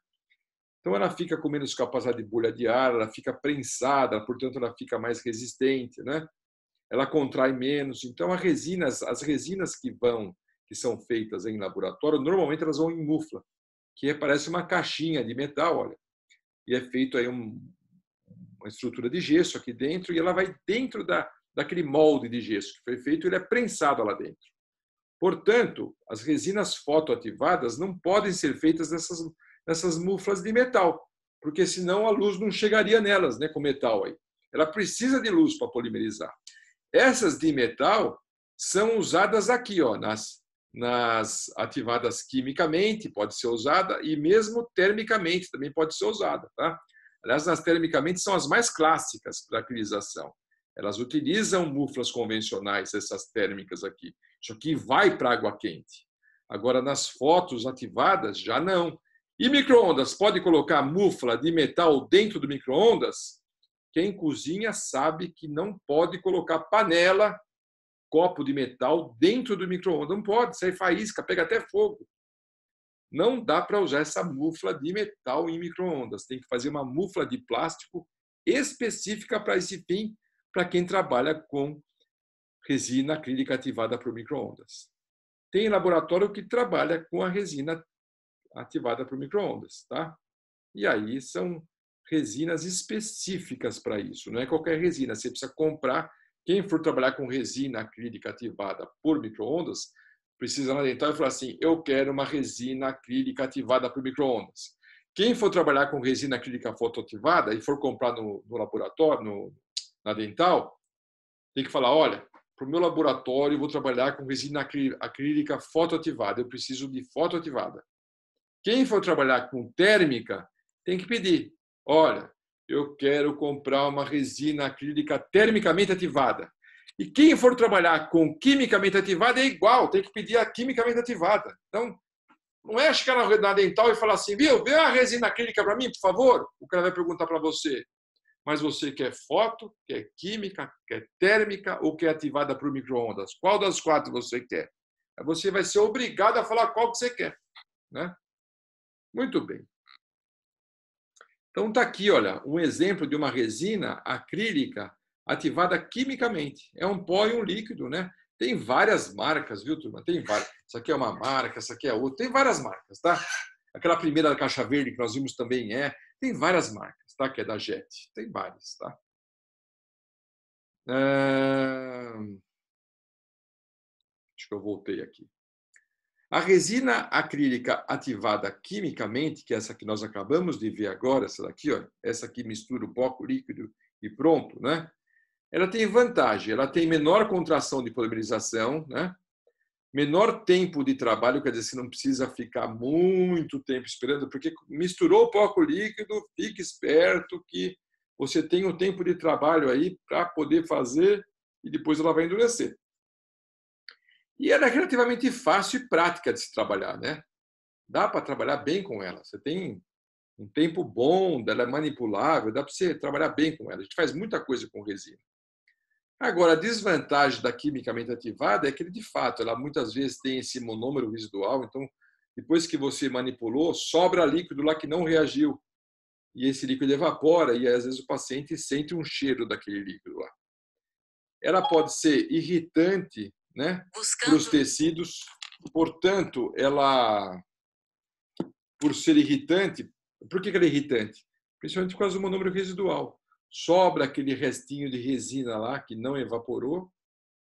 Então ela fica com menos capacidade de bolha de ar, ela fica prensada, portanto ela fica mais resistente, né? Ela contrai menos. Então as resinas que são feitas em laboratório, normalmente elas vão em mufla, que parece uma caixinha de metal, olha, e é feito aí uma estrutura de gesso aqui dentro e ela vai dentro daquele molde de gesso que foi feito, ele é prensado lá dentro. Portanto, as resinas fotoativadas não podem ser feitas nessas muflas de metal, porque senão a luz não chegaria nelas, né, com metal aí. Ela precisa de luz para polimerizar. Essas de metal são usadas aqui, ó, nas ativadas quimicamente, pode ser usada, e mesmo termicamente também pode ser usada, tá? Aliás, nas termicamente são as mais clássicas para acrilização. Elas utilizam muflas convencionais, essas térmicas aqui. Isso aqui vai para água quente. Agora, nas fotos ativadas, já não. E micro-ondas? Pode colocar mufla de metal dentro do micro-ondas? Quem cozinha sabe que não pode colocar panela, copo de metal dentro do micro-ondas. Não pode, sai faísca, pega até fogo. Não dá para usar essa mufla de metal em micro-ondas. Tem que fazer uma mufla de plástico específica para esse fim, para quem trabalha com resina acrílica ativada por micro-ondas. Tem laboratório que trabalha com a resina ativada por micro-ondas, tá? E aí são resinas específicas para isso, não é qualquer resina. Você precisa comprar. Quem for trabalhar com resina acrílica ativada por micro-ondas, precisa lá dentro e falar assim: eu quero uma resina acrílica ativada por micro-ondas. Quem for trabalhar com resina acrílica fotoativada e for comprar no laboratório, na Dental, tem que falar: olha, para o meu laboratório eu vou trabalhar com resina acrílica fotoativada, eu preciso de fotoativada. Quem for trabalhar com térmica tem que pedir: olha, eu quero comprar uma resina acrílica termicamente ativada. E quem for trabalhar com quimicamente ativada é igual, tem que pedir a quimicamente ativada. Então, não é chegar na Dental e falar assim: viu, vê a resina acrílica para mim, por favor. O cara vai perguntar para você: mas você quer foto, quer química, quer térmica ou quer ativada por micro-ondas? Qual das quatro você quer? Você vai ser obrigado a falar qual que você quer, né? Muito bem. Então está aqui, olha, um exemplo de uma resina acrílica ativada quimicamente. É um pó e um líquido, né? Tem várias marcas, viu, turma? Tem várias. Essa aqui é uma marca, essa aqui é outra. Tem várias marcas, tá? Aquela primeira da caixa verde que nós vimos também é. Tem várias marcas, tá? Que é da Jet. Tem várias, tá? Acho que eu voltei aqui. A resina acrílica ativada quimicamente, que é essa que nós acabamos de ver agora, essa daqui, ó, essa aqui mistura o pó com o líquido e pronto, né? Ela tem vantagem, ela tem menor contração de polimerização, né? Menor tempo de trabalho, quer dizer, você não precisa ficar muito tempo esperando, porque misturou o pó com o líquido, fique esperto que você tem um tempo de trabalho aí para poder fazer e depois ela vai endurecer. E ela é relativamente fácil e prática de se trabalhar, né? Dá para trabalhar bem com ela. Você tem um tempo bom, ela é manipulável, dá para você trabalhar bem com ela. A gente faz muita coisa com resina. Agora, a desvantagem da quimicamente ativada é que, de fato, ela muitas vezes tem esse monômero residual, então, depois que você manipulou, sobra líquido lá que não reagiu. E esse líquido evapora e, às vezes, o paciente sente um cheiro daquele líquido lá. Ela pode ser irritante, né, para os tecidos. Portanto, ela, por ser irritante, por que ela é irritante? Principalmente por causa do monômero residual. Sobra aquele restinho de resina lá que não evaporou,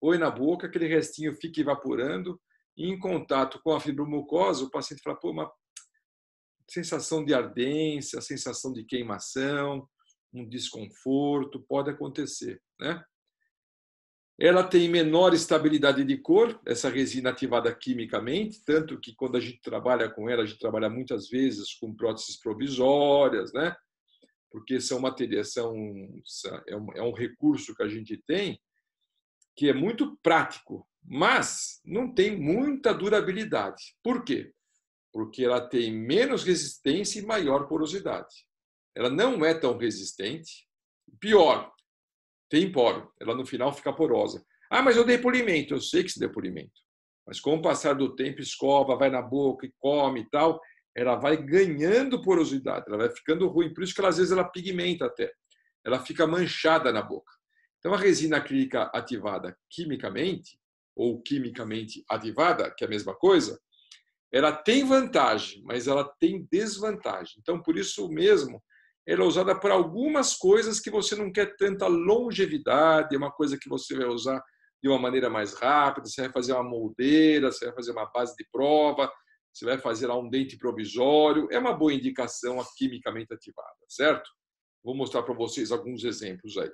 põe na boca, aquele restinho fica evaporando, e em contato com a fibromucosa, o paciente fala: pô, uma sensação de ardência, sensação de queimação, um desconforto, pode acontecer, né? Ela tem menor estabilidade de cor, essa resina ativada quimicamente, tanto que quando a gente trabalha com ela, a gente trabalha muitas vezes com próteses provisórias, né? Porque são materiais, é um recurso que a gente tem que é muito prático, mas não tem muita durabilidade. Por quê? Porque ela tem menos resistência e maior porosidade. Ela não é tão resistente. Pior, tem poro, ela no final fica porosa. Ah, mas eu dei polimento. Eu sei que você deu polimento. Mas com o passar do tempo, escova, vai na boca e come e tal, ela vai ganhando porosidade, ela vai ficando ruim. Por isso que ela, às vezes ela pigmenta até. Ela fica manchada na boca. Então, a resina acrílica ativada quimicamente, ou quimicamente ativada, que é a mesma coisa, ela tem vantagem, mas ela tem desvantagem. Então, por isso mesmo, ela é usada para algumas coisas que você não quer tanta longevidade, é uma coisa que você vai usar de uma maneira mais rápida, você vai fazer uma moldeira, você vai fazer uma base de prova, você vai fazer lá um dente provisório, é uma boa indicação a quimicamente ativada, certo? Vou mostrar para vocês alguns exemplos aí.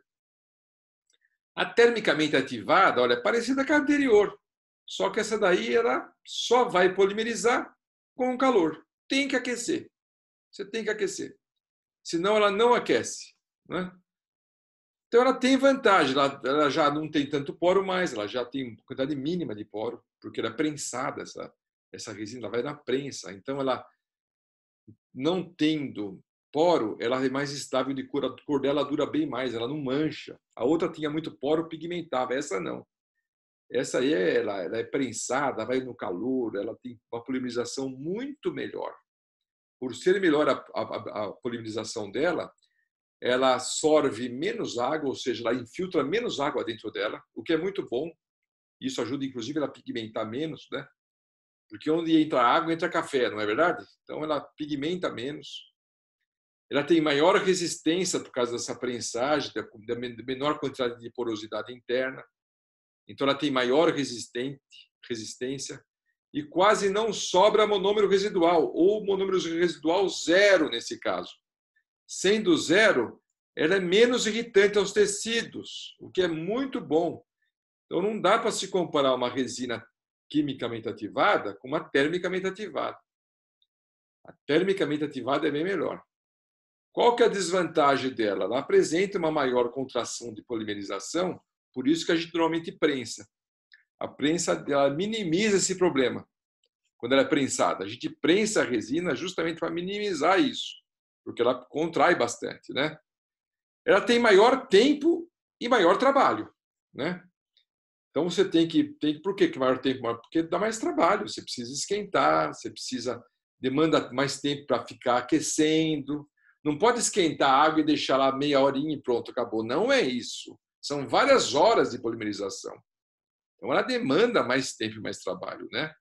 A termicamente ativada, olha, é parecida com a anterior, só que essa daí ela só vai polimerizar com o calor. Tem que aquecer. Você tem que aquecer. Senão ela não aquece, né? Então ela tem vantagem, ela já não tem tanto poro mais, ela já tem uma quantidade mínima de poro, porque ela é prensada, essa resina ela vai na prensa. Então ela, não tendo poro, ela é mais estável de cor, a cor dela dura bem mais, ela não mancha. A outra tinha muito poro, pigmentava, essa não. Essa aí ela é prensada, vai no calor, ela tem uma polimerização muito melhor. Por ser melhor a polimerização dela, ela absorve menos água, ou seja, ela infiltra menos água dentro dela, o que é muito bom. Isso ajuda, inclusive, ela a pigmentar menos, né? Porque onde entra água, entra café, não é verdade? Então, ela pigmenta menos. Ela tem maior resistência por causa dessa prensagem, da menor quantidade de porosidade interna. Então, ela tem maior resistência e quase não sobra monômero residual, ou monômero residual zero nesse caso. Sendo zero, ela é menos irritante aos tecidos, o que é muito bom. Então, não dá para se comparar uma resina quimicamente ativada com uma termicamente ativada. A termicamente ativada é bem melhor. Qual que é a desvantagem dela? Ela apresenta uma maior contração de polimerização, por isso que a gente normalmente prensa. A prensa ela minimiza esse problema quando ela é prensada. A gente prensa a resina justamente para minimizar isso, porque ela contrai bastante, né? Ela tem maior tempo e maior trabalho, né? Então você por que maior tempo? Porque dá mais trabalho, você precisa esquentar, você demanda mais tempo para ficar aquecendo. Não pode esquentar a água e deixar lá meia horinha e pronto, acabou. Não é isso. São várias horas de polimerização. Então ela demanda mais tempo e mais trabalho, né?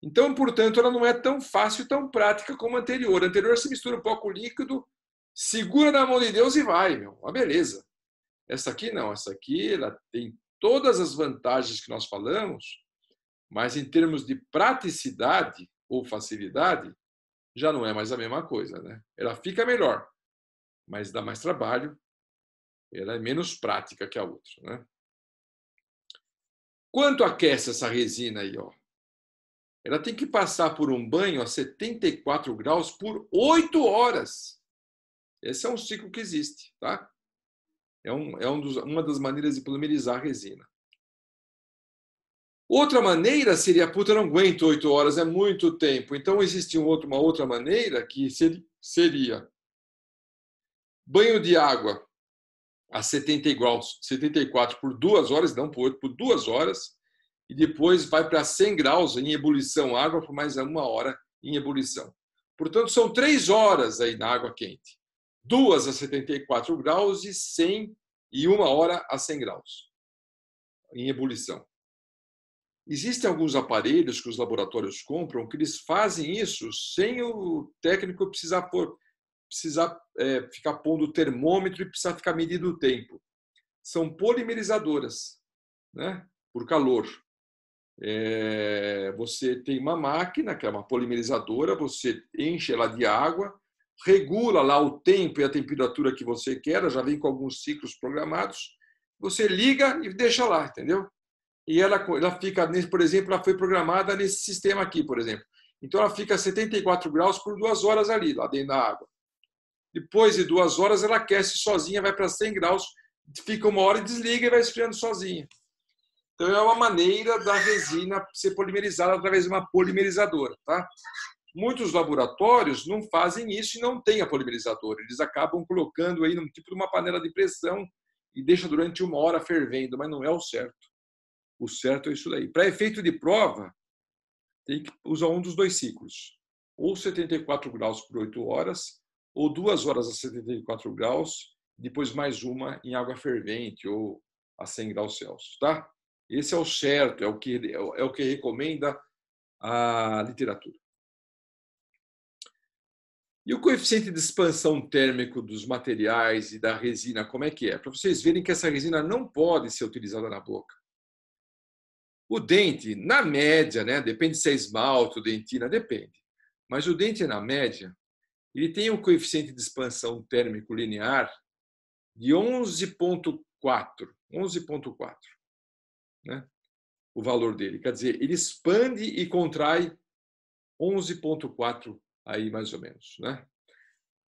Então, portanto, ela não é tão fácil e tão prática como a anterior. A anterior se mistura um pouco líquido, segura na mão de Deus e vai, meu. Uma beleza. Essa aqui não, essa aqui ela tem todas as vantagens que nós falamos, mas em termos de praticidade ou facilidade, já não é mais a mesma coisa, né? Ela fica melhor, mas dá mais trabalho, ela é menos prática que a outra, né? Quanto aquece essa resina aí, ó? Ela tem que passar por um banho a 74 graus por 8 horas. Esse é um ciclo que existe, tá? Uma das maneiras de polimerizar a resina. Outra maneira seria, puta, eu não aguento 8 horas, é muito tempo. Então, existe uma outra maneira que seria banho de água a 70 graus, 74 por 2 horas, não por 8, por 2 horas, e depois vai para 100 graus em ebulição, água por mais 1 hora em ebulição. Portanto, são 3 horas aí na água quente. 2 a 74 graus e 100 e 1 hora a 100 graus em ebulição. Existem alguns aparelhos que os laboratórios compram que eles fazem isso sem o técnico precisar ficar pondo o termômetro e precisar ficar medindo o tempo. São polimerizadoras, né? Por calor. Você tem uma máquina, que é uma polimerizadora, você enche ela de água, regula lá o tempo e a temperatura que você quer, ela já vem com alguns ciclos programados, você liga e deixa lá, entendeu? E ela fica, por exemplo, ela foi programada nesse sistema aqui, por exemplo. Então ela fica a 74 graus por 2 horas ali, lá dentro da água. Depois de 2 horas ela aquece sozinha, vai para 100 graus, fica 1 hora e desliga e vai esfriando sozinha. Então é uma maneira da resina ser polimerizada através de uma polimerizadora, tá? Muitos laboratórios não fazem isso e não têm a polimerizadora. Eles acabam colocando aí num tipo de uma panela de pressão e deixa durante 1 hora fervendo, mas não é o certo. O certo é isso daí. Para efeito de prova, tem que usar um dos dois ciclos. Ou 74 graus por 8 horas, ou 2 horas a 74 graus, depois mais uma em água fervente ou a 100 graus Celsius. Tá? Esse é o certo, é o que recomenda a literatura. E o coeficiente de expansão térmico dos materiais e da resina, como é que é? Para vocês verem que essa resina não pode ser utilizada na boca. O dente, na média, né, depende se é esmalte ou dentina, depende. Mas o dente, na média, ele tem um coeficiente de expansão térmico linear de 11,4. 11,4, né? O valor dele. Quer dizer, ele expande e contrai 11,4 aí, mais ou menos, né?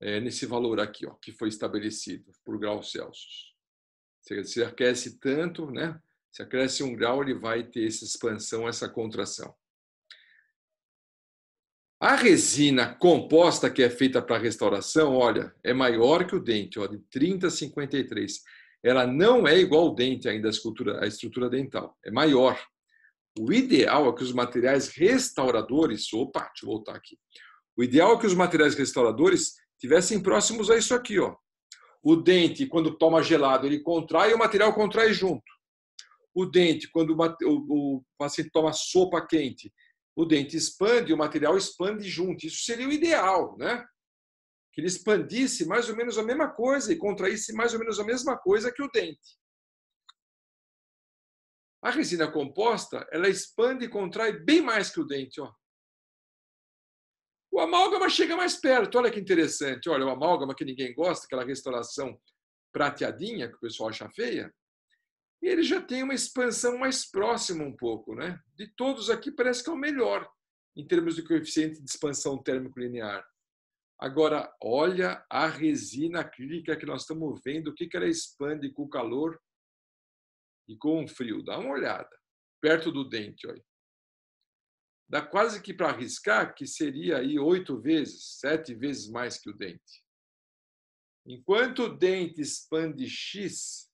Nesse valor aqui, ó, que foi estabelecido por graus Celsius. Se aquece tanto, né? Se acresce 1 grau, ele vai ter essa expansão, essa contração. A resina composta que é feita para restauração, olha, é maior que o dente, ó, de 30 a 53. Ela não é igual ao dente ainda, a estrutura dental. É maior. O ideal é que os materiais restauradores... Opa, deixa eu voltar aqui. O ideal é que os materiais restauradores tivessem próximos a isso aqui, ó. O dente, quando toma gelado, ele contrai e o material contrai junto. O dente, quando o paciente toma sopa quente, o dente expande e o material expande junto. Isso seria o ideal, né? Que ele expandisse mais ou menos a mesma coisa e contraísse mais ou menos a mesma coisa que o dente. A resina composta, ela expande e contrai bem mais que o dente, ó. O amálgama chega mais perto. Olha que interessante. Olha, o amálgama que ninguém gosta, aquela restauração prateadinha que o pessoal acha feia, ele já tem uma expansão mais próxima um pouco, né? De todos aqui, parece que é o melhor em termos de coeficiente de expansão térmico linear. Agora, olha a resina acrílica que nós estamos vendo, o que ela expande com o calor e com o frio. Dá uma olhada, perto do dente. Olha. Dá quase que para arriscar que seria aí 8 vezes, 7 vezes mais que o dente. Enquanto o dente expande X,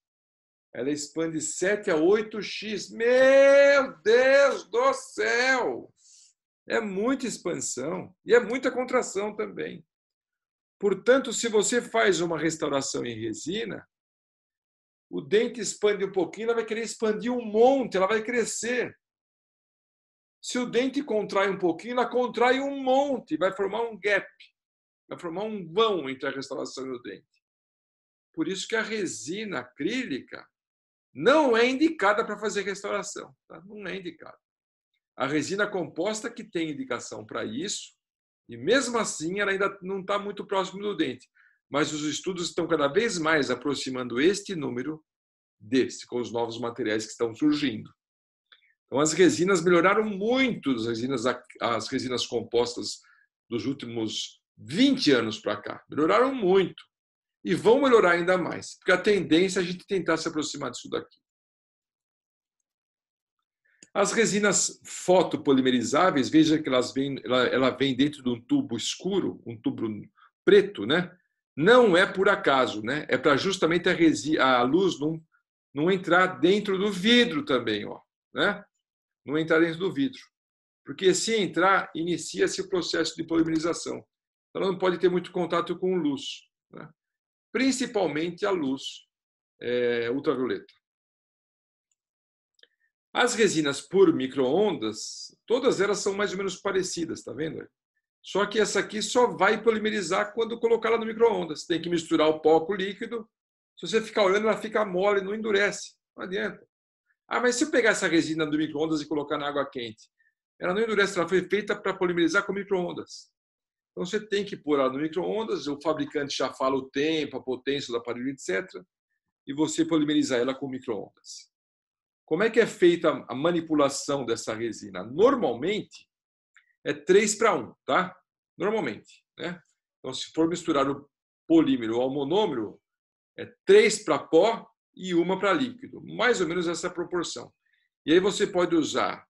ela expande 7 a 8x. Meu Deus do céu! É muita expansão e é muita contração também. Portanto, se você faz uma restauração em resina, o dente expande um pouquinho, ela vai querer expandir um monte, ela vai crescer. Se o dente contrai um pouquinho, ela contrai um monte, vai formar um gap, vai formar um vão entre a restauração e o dente. Por isso que a resina acrílica não é indicada para fazer restauração. Tá? Não é indicada. A resina composta que tem indicação para isso, e mesmo assim ela ainda não está muito próximo do dente. Mas os estudos estão cada vez mais aproximando este número desse, com os novos materiais que estão surgindo. Então as resinas melhoraram muito, as resinas compostas dos últimos 20 anos para cá. Melhoraram muito. E vão melhorar ainda mais, porque a tendência é a gente tentar se aproximar disso daqui. As resinas fotopolimerizáveis, veja que ela vem dentro de um tubo escuro, um tubo preto, né? Não é por acaso, né? É para justamente a luz não entrar dentro do vidro também, ó, né? Não entrar dentro do vidro. Porque se entrar, inicia-se o processo de polimerização. Então, ela não pode ter muito contato com luz, né? Principalmente a luz ultravioleta. As resinas por micro-ondas, todas elas são mais ou menos parecidas, tá vendo? Só que essa aqui só vai polimerizar quando colocar ela no micro-ondas. Tem que misturar o pó com o líquido. Se você ficar olhando, ela fica mole, não endurece. Não adianta. Ah, mas se eu pegar essa resina do micro-ondas e colocar na água quente, ela não endurece, ela foi feita para polimerizar com micro-ondas. Então você tem que pôr ela no micro-ondas, o fabricante já fala o tempo, a potência do aparelho, etc. E você polimerizar ela com micro-ondas. Como é que é feita a manipulação dessa resina? Normalmente é 3:1, tá? Normalmente, né? Então, se for misturar o polímero ao monômero, é 3 para pó e 1 para líquido. Mais ou menos essa proporção. E aí você pode usar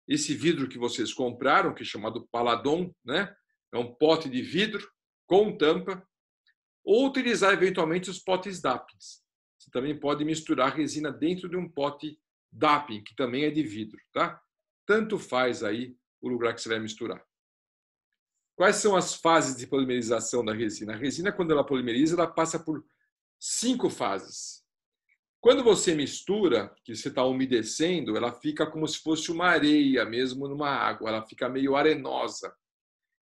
esse vidro que vocês compraram, que é chamado Paladon, né? É um pote de vidro com tampa, ou utilizar eventualmente os potes DAPs. Você também pode misturar resina dentro de um pote DAPIN, que também é de vidro, tá? Tanto faz aí o lugar que você vai misturar. Quais são as fases de polimerização da resina? A resina, quando ela polimeriza, ela passa por 5 fases. Quando você mistura, que você está umedecendo, ela fica como se fosse uma areia mesmo numa água. Ela fica meio arenosa.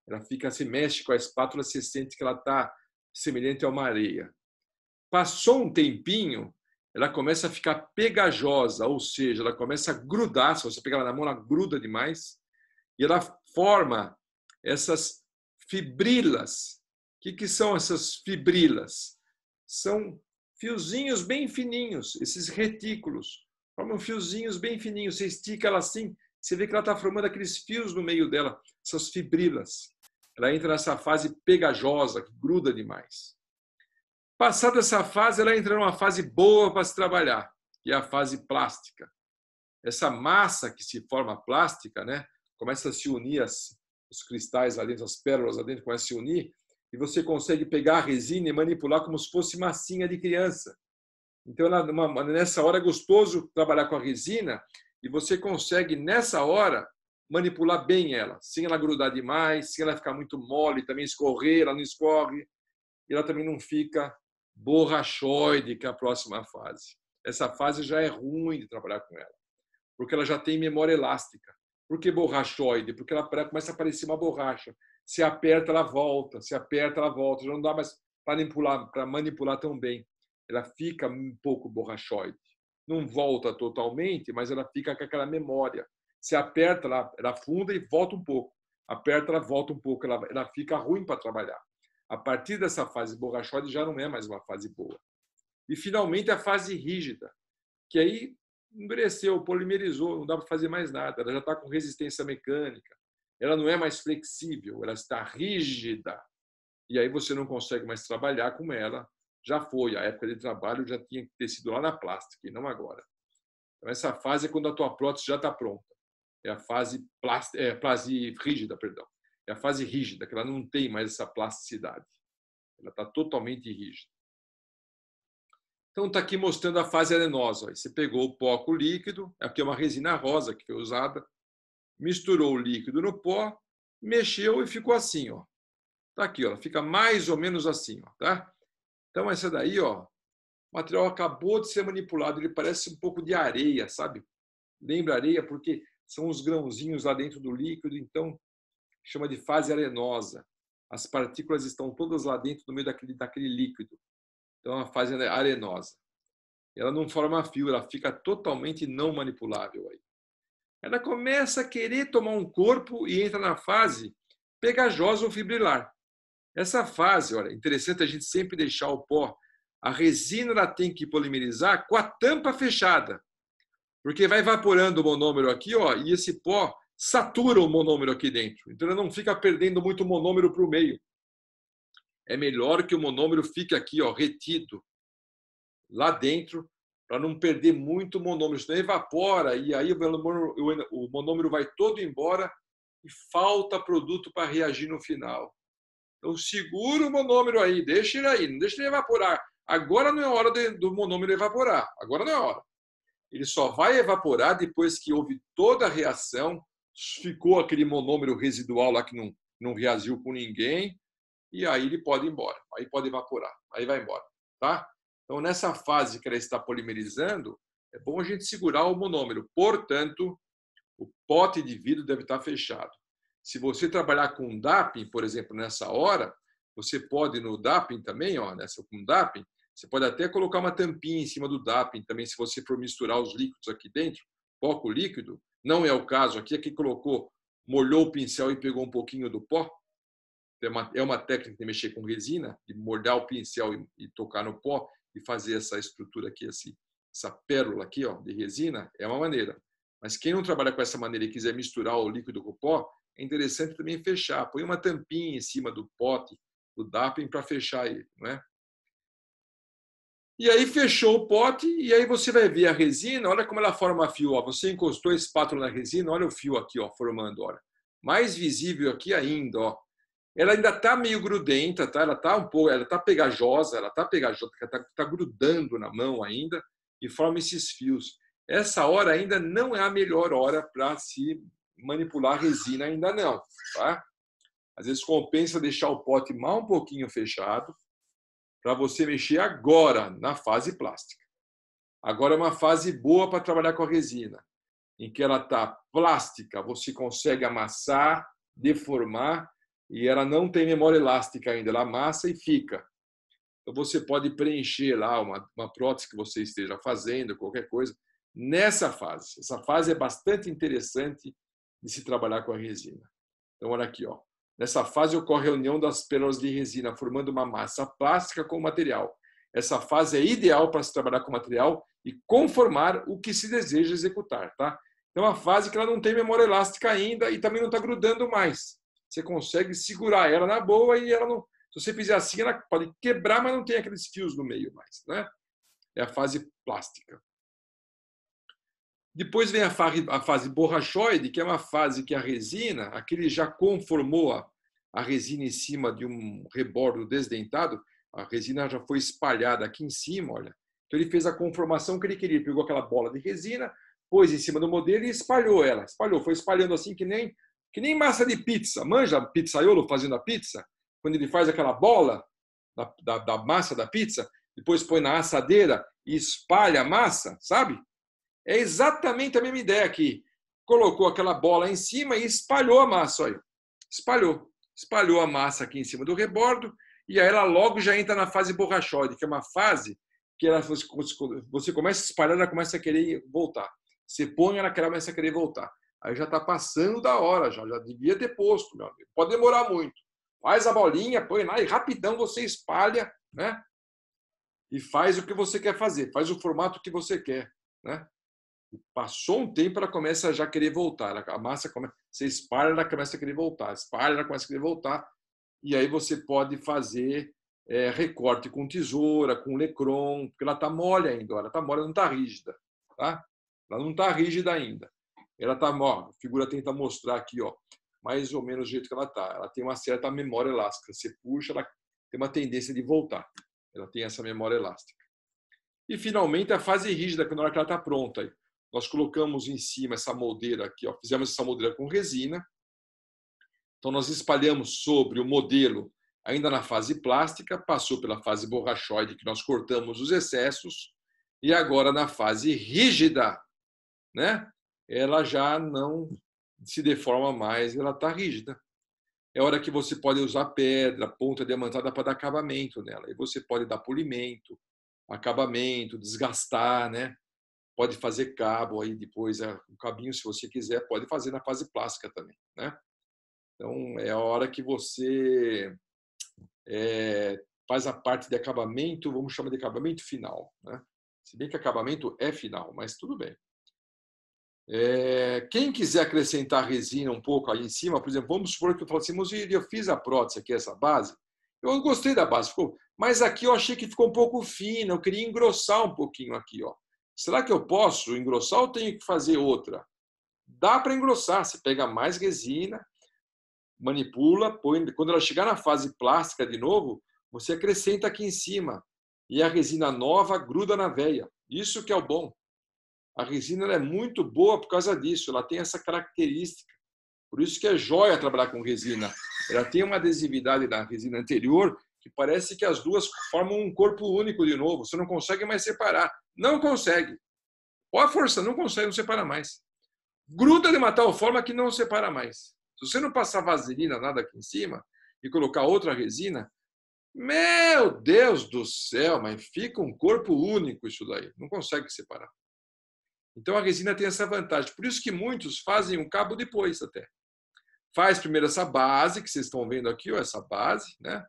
Ela fica, se mexe com a espátula, você sente que ela está semelhante a uma areia. Passou um tempinho, ela começa a ficar pegajosa, ou seja, ela começa a grudar. Se você pegar ela na mão, ela gruda demais. E ela forma essas fibrilas. O que são essas fibrilas? São fiozinhos bem fininhos, esses retículos. Formam fiozinhos bem fininhos. Você estica ela assim, você vê que ela está formando aqueles fios no meio dela, essas fibrilas. Ela entra nessa fase pegajosa, que gruda demais. Passada essa fase, ela entra numa fase boa para se trabalhar, que é a fase plástica. Essa massa que se forma plástica, né, começa a se unir, os cristais lá dentro, as pérolas lá dentro começam a se unir, e você consegue pegar a resina e manipular como se fosse massinha de criança. Então, nessa hora é gostoso trabalhar com a resina e você consegue, nessa hora, manipular bem ela, sem ela grudar demais, sem ela ficar muito mole, também escorrer, ela não escorre, e ela também não fica borrachoide, que é a próxima fase. Essa fase já é ruim de trabalhar com ela, porque ela já tem memória elástica. Por que borrachoide? Porque ela começa a parecer uma borracha. Se aperta, ela volta. Se aperta, ela volta. Já não dá mais para manipular tão bem. Ela fica um pouco borrachoide. Não volta totalmente, mas ela fica com aquela memória. Se aperta, ela afunda e volta um pouco. Aperta, ela volta um pouco. Ela fica ruim para trabalhar. A partir dessa fase borrachoide já não é mais uma fase boa. E, finalmente, a fase rígida, que aí endureceu, polimerizou, não dá para fazer mais nada. Ela já está com resistência mecânica. Ela não é mais flexível, ela está rígida. E aí você não consegue mais trabalhar com ela. Já foi, a época de trabalho já tinha que ter sido lá na plástica, e não agora. Então, essa fase é quando a tua prótese já está pronta. É a fase rígida, perdão. É a fase rígida, que ela não tem mais essa plasticidade. Ela está totalmente rígida. Então, está aqui mostrando a fase arenosa. Você pegou o pó com o líquido, aqui é uma resina rosa que foi usada, misturou o líquido no pó, mexeu e ficou assim. Está aqui, ó, fica mais ou menos assim. Ó, tá? Então, essa daí, ó, o material acabou de ser manipulado, ele parece um pouco de areia, sabe? Lembra areia porque são os grãozinhos lá dentro do líquido, então chama de fase arenosa. As partículas estão todas lá dentro, no meio daquele líquido. Então, a fase arenosa. Ela não forma fio, ela fica totalmente não manipulável aí. Ela começa a querer tomar um corpo e entra na fase pegajosa ou fibrilar. Essa fase, olha, interessante a gente sempre deixar o pó. A resina ela tem que polimerizar com a tampa fechada, porque vai evaporando o monômero aqui, ó, e esse pó satura o monômero aqui dentro. Então, ela não fica perdendo muito monômero para o meio. É melhor que o monômero fique aqui, ó, retido lá dentro, para não perder muito monômero. Senão evapora e aí o monômero vai todo embora e falta produto para reagir no final. Então segura o monômero aí, deixa ele aí, não deixa ele evaporar. Agora não é hora do monômero evaporar, agora não é hora. Ele só vai evaporar depois que houve toda a reação, ficou aquele monômero residual lá que não reagiu com ninguém, e aí ele pode ir embora, aí pode evaporar, aí vai embora, tá? Então, nessa fase que ela está polimerizando, é bom a gente segurar o monômero. Portanto, o pote de vidro deve estar fechado. Se você trabalhar com DAPIN, por exemplo, nessa hora, você pode no DAPIN também, ó, com DAPIN, você pode até colocar uma tampinha em cima do DAPIN também, se você for misturar os líquidos aqui dentro, pó com líquido. Não é o caso aqui, aqui colocou, molhou o pincel e pegou um pouquinho do pó. É uma técnica de mexer com resina, de molhar o pincel e tocar no pó e fazer essa estrutura aqui, assim, essa pérola aqui, ó, de resina, é uma maneira. Mas quem não trabalha com essa maneira e quiser misturar o líquido com o pó, é interessante também fechar. Põe uma tampinha em cima do pote, do DAPIN, para fechar ele, não é? E aí fechou o pote, e aí você vai ver a resina, olha como ela forma fio. Ó. Você encostou a espátula na resina, olha o fio aqui, ó, formando. Olha. Mais visível aqui ainda, ó. Ela ainda está meio grudenta, tá? Ela está um pouco, ela está pegajosa, está grudando na mão ainda e forma esses fios. essa hora ainda não é a melhor hora para se manipular a resina, ainda não. Tá? Às vezes compensa deixar o pote mal um pouquinho fechado para você mexer agora na fase plástica. Agora é uma fase boa para trabalhar com a resina, em que ela está plástica, você consegue amassar, deformar, e ela não tem memória elástica ainda, ela amassa e fica. Então você pode preencher lá uma prótese que você esteja fazendo, qualquer coisa, nessa fase. Essa fase é bastante interessante de se trabalhar com a resina. Então, olha aqui, ó. Nessa fase ocorre a união das pérolas de resina, formando uma massa plástica com o material. Essa fase é ideal para se trabalhar com o material e conformar o que se deseja executar. Tá? Então, é uma fase que ela não tem memória elástica ainda e também não está grudando mais. Você consegue segurar ela na boa e ela não... Se você fizer assim, ela pode quebrar, mas não tem aqueles fios no meio mais. Né? É a fase plástica. Depois vem a fase borrachoide, que é uma fase que a resina, aquele já conformou a resina em cima de um rebordo desdentado, a resina já foi espalhada aqui em cima, olha. Então ele fez a conformação que ele queria, ele pegou aquela bola de resina, pôs em cima do modelo e espalhou ela. Foi espalhando assim que nem massa de pizza. Manja pizzaiolo fazendo a pizza? Quando ele faz aquela bola da massa da pizza, depois põe na assadeira e espalha a massa, sabe? É exatamente a mesma ideia aqui. Colocou aquela bola em cima e espalhou a massa. Olha. Espalhou a massa aqui em cima do rebordo e aí ela logo já entra na fase borrachoide, que é uma fase que você começa a espalhar, ela começa a querer voltar. Você põe, ela começa a querer voltar. Aí já está passando da hora, já devia ter posto, meu amigo. Pode demorar muito. Faz a bolinha, põe lá e rapidão você espalha, né? E faz o que você quer fazer, faz o formato que você quer, né? Passou um tempo, ela começa a já querer voltar. A massa começa, você espalha, ela começa a querer voltar. Espalha, ela começa a querer voltar. E aí você pode fazer recorte com tesoura, com lecron, porque ela está mole ainda. Ela está mole, não está rígida. Tá? Ela não está rígida ainda. Ela está mole. A figura tenta mostrar aqui, ó, mais ou menos do jeito que ela está. Ela tem uma certa memória elástica. Você puxa, ela tem uma tendência de voltar. Ela tem essa memória elástica. E, finalmente, a fase rígida, que na hora que ela está pronta. Nós colocamos em cima essa moldeira aqui, ó, fizemos essa moldeira com resina. Então, nós espalhamos sobre o modelo, ainda na fase plástica, passou pela fase borrachoide, que nós cortamos os excessos, e agora na fase rígida, né? Ela já não se deforma mais, ela está rígida. É hora que você pode usar pedra, ponta diamantada para dar acabamento nela. E você pode dar polimento, acabamento, desgastar, né? Pode fazer cabo aí depois, o cabinho, se você quiser, pode fazer na fase plástica também, né? Então, é a hora que você faz a parte de acabamento, vamos chamar de acabamento final, né? Se bem que acabamento é final, mas tudo bem. Quem quiser acrescentar resina um pouco aí em cima, por exemplo, vamos supor que eu falo assim, eu fiz a prótese aqui, essa base, eu gostei da base, mas aqui eu achei que ficou um pouco fina, eu queria engrossar um pouquinho aqui, ó. Será que eu posso engrossar ou tenho que fazer outra? Dá para engrossar. Você pega mais resina, manipula, põe. Quando ela chegar na fase plástica de novo, você acrescenta aqui em cima. E a resina nova gruda na veia. Isso que é o bom. A resina é muito boa por causa disso. Ela tem essa característica. Por isso que é joia trabalhar com resina. Ela tem uma adesividade da resina anterior que parece que as duas formam um corpo único de novo. Você não consegue mais separar. Não consegue. Olha a força, não consegue, não separa mais. Gruda de uma tal forma que não separa mais. Se você não passar vaselina, nada aqui em cima, e colocar outra resina, meu Deus do céu, mas fica um corpo único isso daí. Não consegue separar. Então a resina tem essa vantagem. Por isso que muitos fazem um cabo depois até. Faz primeiro essa base, que vocês estão vendo aqui, ó, essa base, né?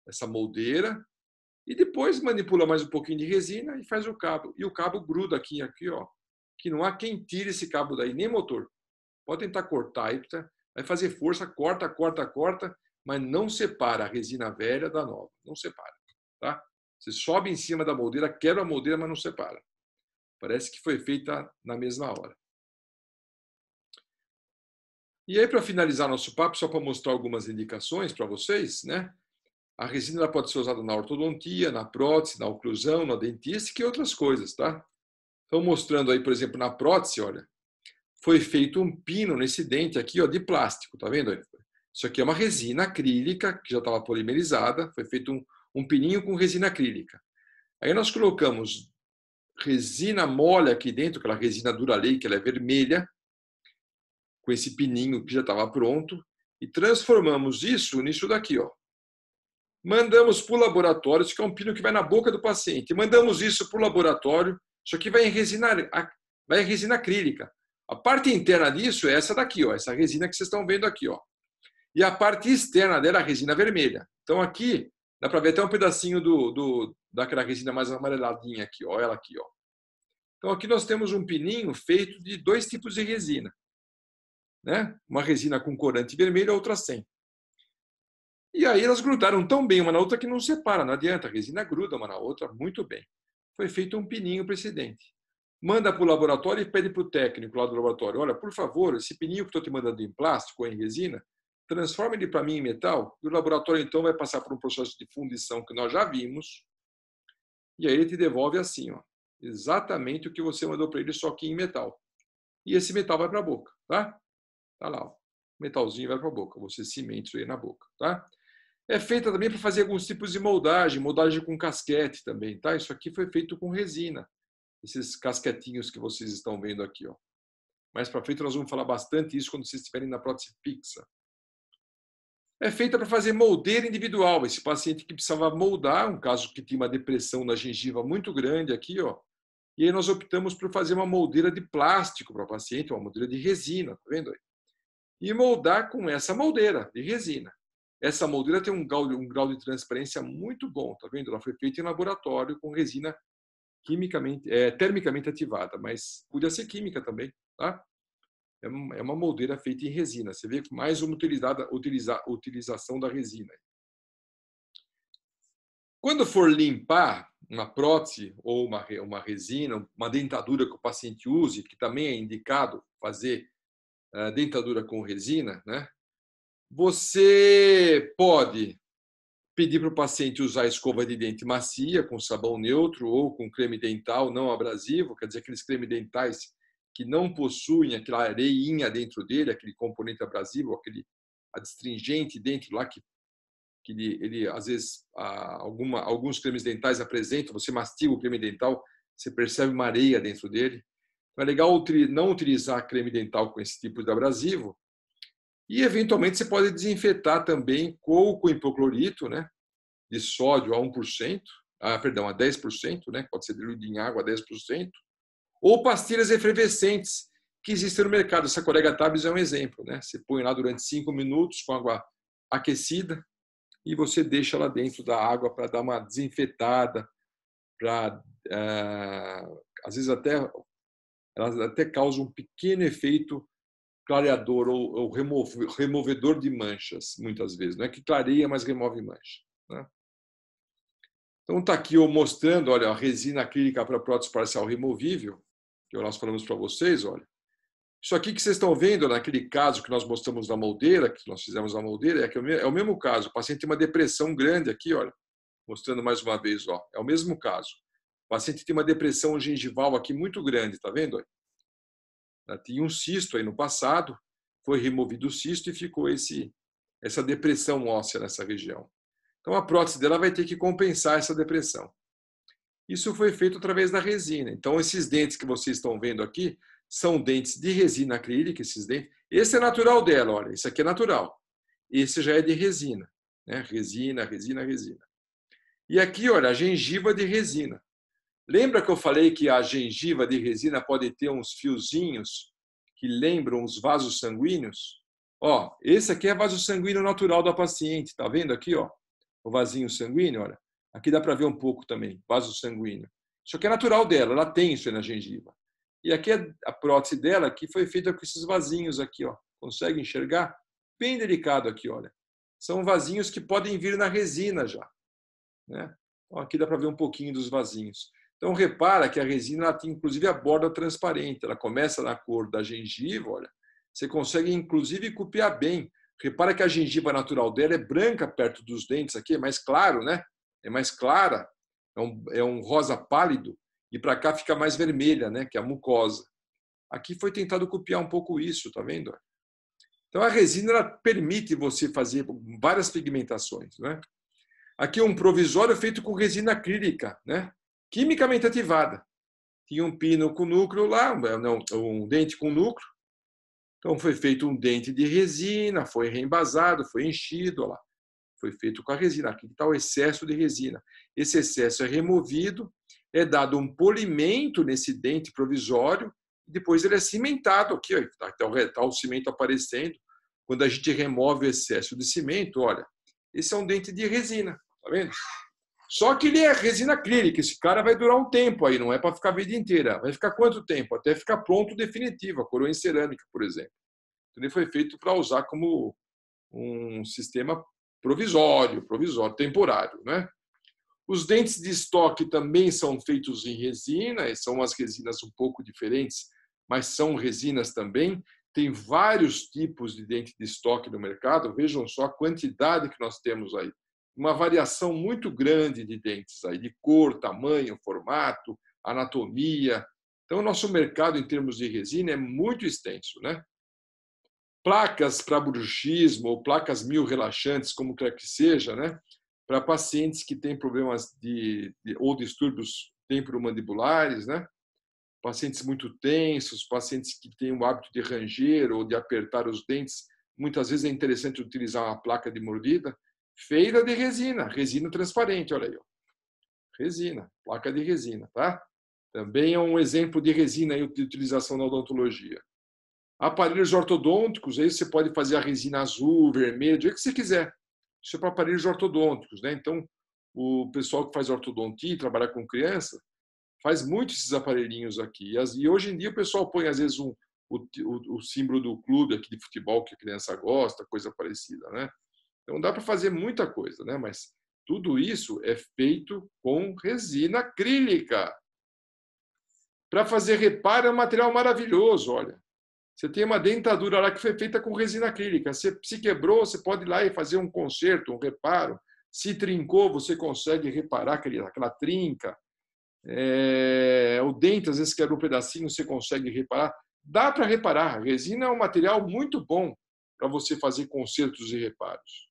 Essa moldeira. E depois manipula mais um pouquinho de resina e faz o cabo. E o cabo gruda aqui, ó. Que não há quem tire esse cabo daí, nem motor. Pode tentar cortar aí, vai fazer força, corta, mas não separa a resina velha da nova. Não separa. Tá? Você sobe em cima da moldeira, quebra a moldeira, mas não separa. Parece que foi feita na mesma hora. E aí, para finalizar nosso papo, só para mostrar algumas indicações para vocês, né? A resina ela pode ser usada na ortodontia, na prótese, na oclusão, na dentística e outras coisas, tá? Então, mostrando aí, por exemplo, na prótese, olha, foi feito um pino nesse dente aqui, ó, de plástico, tá vendo? Isso aqui é uma resina acrílica, que já estava polimerizada, foi feito um pininho com resina acrílica. Aí nós colocamos resina mole aqui dentro, aquela resina Duralei, que ela é vermelha, com esse pininho que já estava pronto, e transformamos isso nisso daqui, ó. Mandamos para o laboratório, isso aqui é um pino que vai na boca do paciente, mandamos isso para o laboratório, isso aqui vai em resina acrílica. A parte interna disso é essa daqui, ó, essa resina que vocês estão vendo aqui, ó. E a parte externa dela é a resina vermelha. Então aqui dá para ver até um pedacinho daquela resina mais amareladinha aqui, ó, ela aqui, ó. Então aqui nós temos um pininho feito de 2 tipos de resina, né? Uma resina com corante vermelho e outra sem. E aí elas grudaram tão bem uma na outra que não separa, não adianta, a resina gruda uma na outra muito bem. Foi feito um pininho para esse dente. Manda para o laboratório e pede para o técnico lá do laboratório, olha, por favor, esse pininho que estou te mandando em plástico ou em resina, transforma ele para mim em metal, e o laboratório então vai passar por um processo de fundição que nós já vimos, e aí ele te devolve assim, ó, exatamente o que você mandou para ele, só que em metal. E esse metal vai para a boca, tá? Tá lá, ó. O metalzinho vai para a boca, você cimenta isso aí na boca, tá? É feita também para fazer alguns tipos de moldagem com casquete também, tá? Isso aqui foi feito com resina, esses casquetinhos que vocês estão vendo aqui, ó. Mais para frente nós vamos falar bastante isso quando vocês estiverem na prótese fixa. É feita para fazer moldeira individual. Esse paciente que precisava moldar, um caso que tinha uma depressão na gengiva muito grande aqui, ó. E aí nós optamos por fazer uma moldeira de plástico para o paciente, uma moldeira de resina, tá vendo aí? E moldar com essa moldeira de resina. Essa moldeira tem um grau de transparência muito bom, tá vendo? Ela foi feita em laboratório com resina termicamente ativada, mas podia ser química também, tá? É uma moldeira feita em resina. Você vê mais uma utilização da resina. Quando for limpar uma prótese ou uma resina, uma dentadura que o paciente use, que também é indicado fazer dentadura com resina, né? Você pode pedir para o paciente usar escova de dente macia, com sabão neutro ou com creme dental não abrasivo, quer dizer, aqueles cremes dentais que não possuem aquela areinha dentro dele, aquele componente abrasivo, aquele adstringente dentro lá que ele às vezes, alguns cremes dentais apresentam, você mastiga o creme dental, você percebe uma areia dentro dele. Então é legal não utilizar creme dental com esse tipo de abrasivo. E, eventualmente, você pode desinfetar também com hipoclorito, né, de sódio a 1%, a 10%, né, pode ser diluído em água a 10%, ou pastilhas efervescentes que existem no mercado. Essa Corega Tabs é um exemplo, né? Você põe lá durante 5 minutos com água aquecida e você deixa lá dentro da água para dar uma desinfetada, para às vezes elas até causam um pequeno efeito clareador ou removedor de manchas, muitas vezes. Não é que clareia, mas remove mancha, né? Então está aqui eu mostrando, olha, a resina acrílica para prótese parcial removível, que nós falamos para vocês, olha. Isso aqui que vocês estão vendo, naquele caso que nós mostramos na moldeira, que nós fizemos na moldeira, é o mesmo caso. O paciente tem uma depressão grande aqui, olha, mostrando mais uma vez, ó, é o mesmo caso. O paciente tem uma depressão gengival aqui muito grande, tá vendo? Tinha um cisto aí no passado, foi removido o cisto e ficou essa depressão óssea nessa região. Então a prótese dela vai ter que compensar essa depressão. Isso foi feito através da resina. Então esses dentes que vocês estão vendo aqui são dentes de resina acrílica, esses dentes. Esse é natural dela, olha, esse aqui é natural. Esse já é de resina, né? Resina, resina, resina. E aqui, olha, a gengiva de resina. Lembra que eu falei que a gengiva de resina pode ter uns fiozinhos que lembram os vasos sanguíneos? Ó, esse aqui é vaso sanguíneo natural da paciente, tá vendo aqui, ó? O vasinho sanguíneo, olha. Aqui dá para ver um pouco também, vaso sanguíneo. Isso aqui é natural dela, ela tem isso aí na gengiva. E aqui é a prótese dela, que foi feita com esses vasinhos aqui, ó. Consegue enxergar? Bem delicado aqui, olha. São vasinhos que podem vir na resina já, né? Então, aqui dá para ver um pouquinho dos vasinhos. Então, repara que a resina ela tem, inclusive, a borda transparente. Ela começa na cor da gengiva, olha. Você consegue, inclusive, copiar bem. Repara que a gengiva natural dela é branca perto dos dentes aqui, é mais claro, né? É mais clara, é um rosa pálido. E para cá fica mais vermelha, né? Que é a mucosa. Aqui foi tentado copiar um pouco isso, tá vendo? Então a resina ela permite você fazer várias pigmentações, né? Aqui um provisório feito com resina acrílica, né? Quimicamente ativada. Tinha um pino com núcleo lá, não, um dente com núcleo. Então foi feito um dente de resina, foi reembasado, foi enchido, olha lá. Foi feito com a resina. Aqui está o excesso de resina. Esse excesso é removido, é dado um polimento nesse dente provisório, e depois ele é cimentado aqui, está o cimento aparecendo. Quando a gente remove o excesso de cimento, olha, esse é um dente de resina, tá vendo? Só que ele é resina acrílica, esse cara vai durar um tempo aí, não é para ficar a vida inteira. Vai ficar quanto tempo? Até ficar pronto definitivo, a coroa em cerâmica, por exemplo. Então, ele foi feito para usar como um sistema provisório, temporário, né? Os dentes de estoque também são feitos em resina, são umas resinas um pouco diferentes, mas são resinas também. Tem vários tipos de dente de estoque no mercado, vejam só a quantidade que nós temos aí. Uma variação muito grande de dentes aí, de cor, tamanho, formato, anatomia. Então, o nosso mercado em termos de resina é muito extenso, né? Placas para bruxismo ou placas mio-relaxantes, como quer que seja, né? Para pacientes que têm problemas ou distúrbios temporomandibulares, né? Pacientes muito tensos, pacientes que têm o hábito de ranger ou de apertar os dentes. Muitas vezes é interessante utilizar uma placa de mordida feita de resina, resina transparente, olha aí. Ó. Resina, placa de resina, tá? Também é um exemplo de resina de utilização na odontologia. Aparelhos ortodônticos, aí você pode fazer a resina azul, vermelha, do jeito que você quiser. Isso é para aparelhos ortodônticos, né? Então, o pessoal que faz ortodontia, trabalha com criança, faz muito esses aparelhinhos aqui. E hoje em dia o pessoal põe, às vezes, o símbolo do clube aqui de futebol que a criança gosta, coisa parecida, né? Então, dá para fazer muita coisa, né? Mas tudo isso é feito com resina acrílica. Para fazer reparo é um material maravilhoso, olha. Você tem uma dentadura lá que foi feita com resina acrílica. Se quebrou, você pode ir lá e fazer um conserto, um reparo. Se trincou, você consegue reparar aquela trinca. O dente, às vezes, quebra um pedacinho, você consegue reparar. Dá para reparar. A resina é um material muito bom para você fazer consertos e reparos.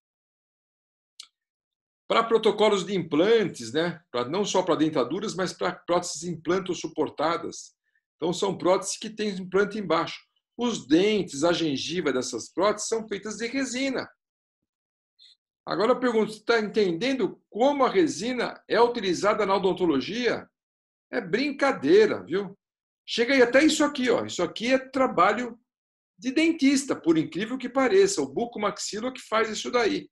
Para protocolos de implantes, né? Não só para dentaduras, mas para próteses implanto-suportadas. Então, são próteses que têm implante embaixo. Os dentes, a gengiva dessas próteses são feitas de resina. Agora eu pergunto, você está entendendo como a resina é utilizada na odontologia? É brincadeira, viu? Chega aí até isso aqui, ó. Isso aqui é trabalho de dentista, por incrível que pareça. O bucomaxilo que faz isso daí.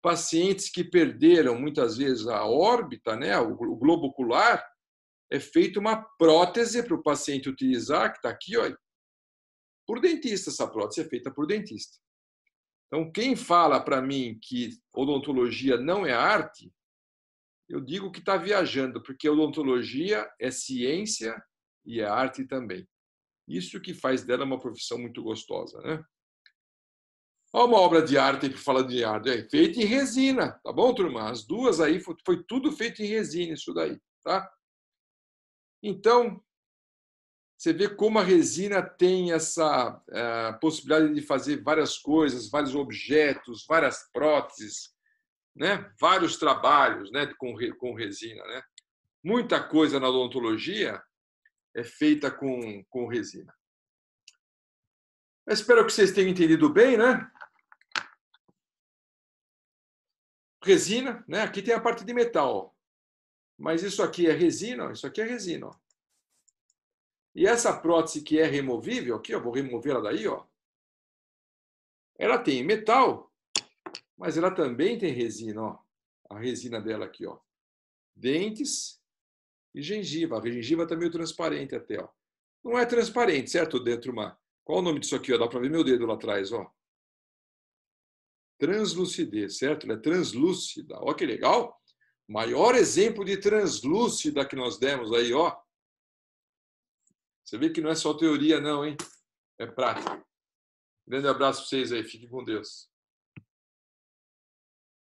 Pacientes que perderam muitas vezes a órbita, né, o globo ocular, é feita uma prótese para o paciente utilizar, que está aqui, ó, por dentista. Essa prótese é feita por dentista. Então, quem fala para mim que odontologia não é arte, eu digo que está viajando, porque odontologia é ciência e é arte também. Isso que faz dela uma profissão muito gostosa, né? Olha uma obra de arte que fala de arte, é feita em resina, tá bom, turma? As duas aí foi tudo feito em resina, isso daí, tá? Então, você vê como a resina tem essa possibilidade de fazer várias coisas, vários objetos, várias próteses, né? Vários trabalhos, né? com resina, né? Muita coisa na odontologia é feita com resina. Eu espero que vocês tenham entendido bem, né? Resina, né? Aqui tem a parte de metal, ó. Mas isso aqui é resina, ó. Isso aqui é resina, ó. E essa prótese que é removível, aqui, ó, vou remover ela daí, ó. Ela tem metal, mas ela também tem resina, ó. A resina dela aqui, ó. Dentes e gengiva. A gengiva está meio transparente até, ó. Não é transparente, certo, dentro uma. Qual o nome disso aqui, ó? Dá para ver meu dedo lá atrás, ó. Translucidez, certo? Ela é translúcida. Ó que legal. Maior exemplo de translúcida que nós demos aí, ó. Você vê que não é só teoria, não, hein? É prática. Grande abraço para vocês aí. Fiquem com Deus.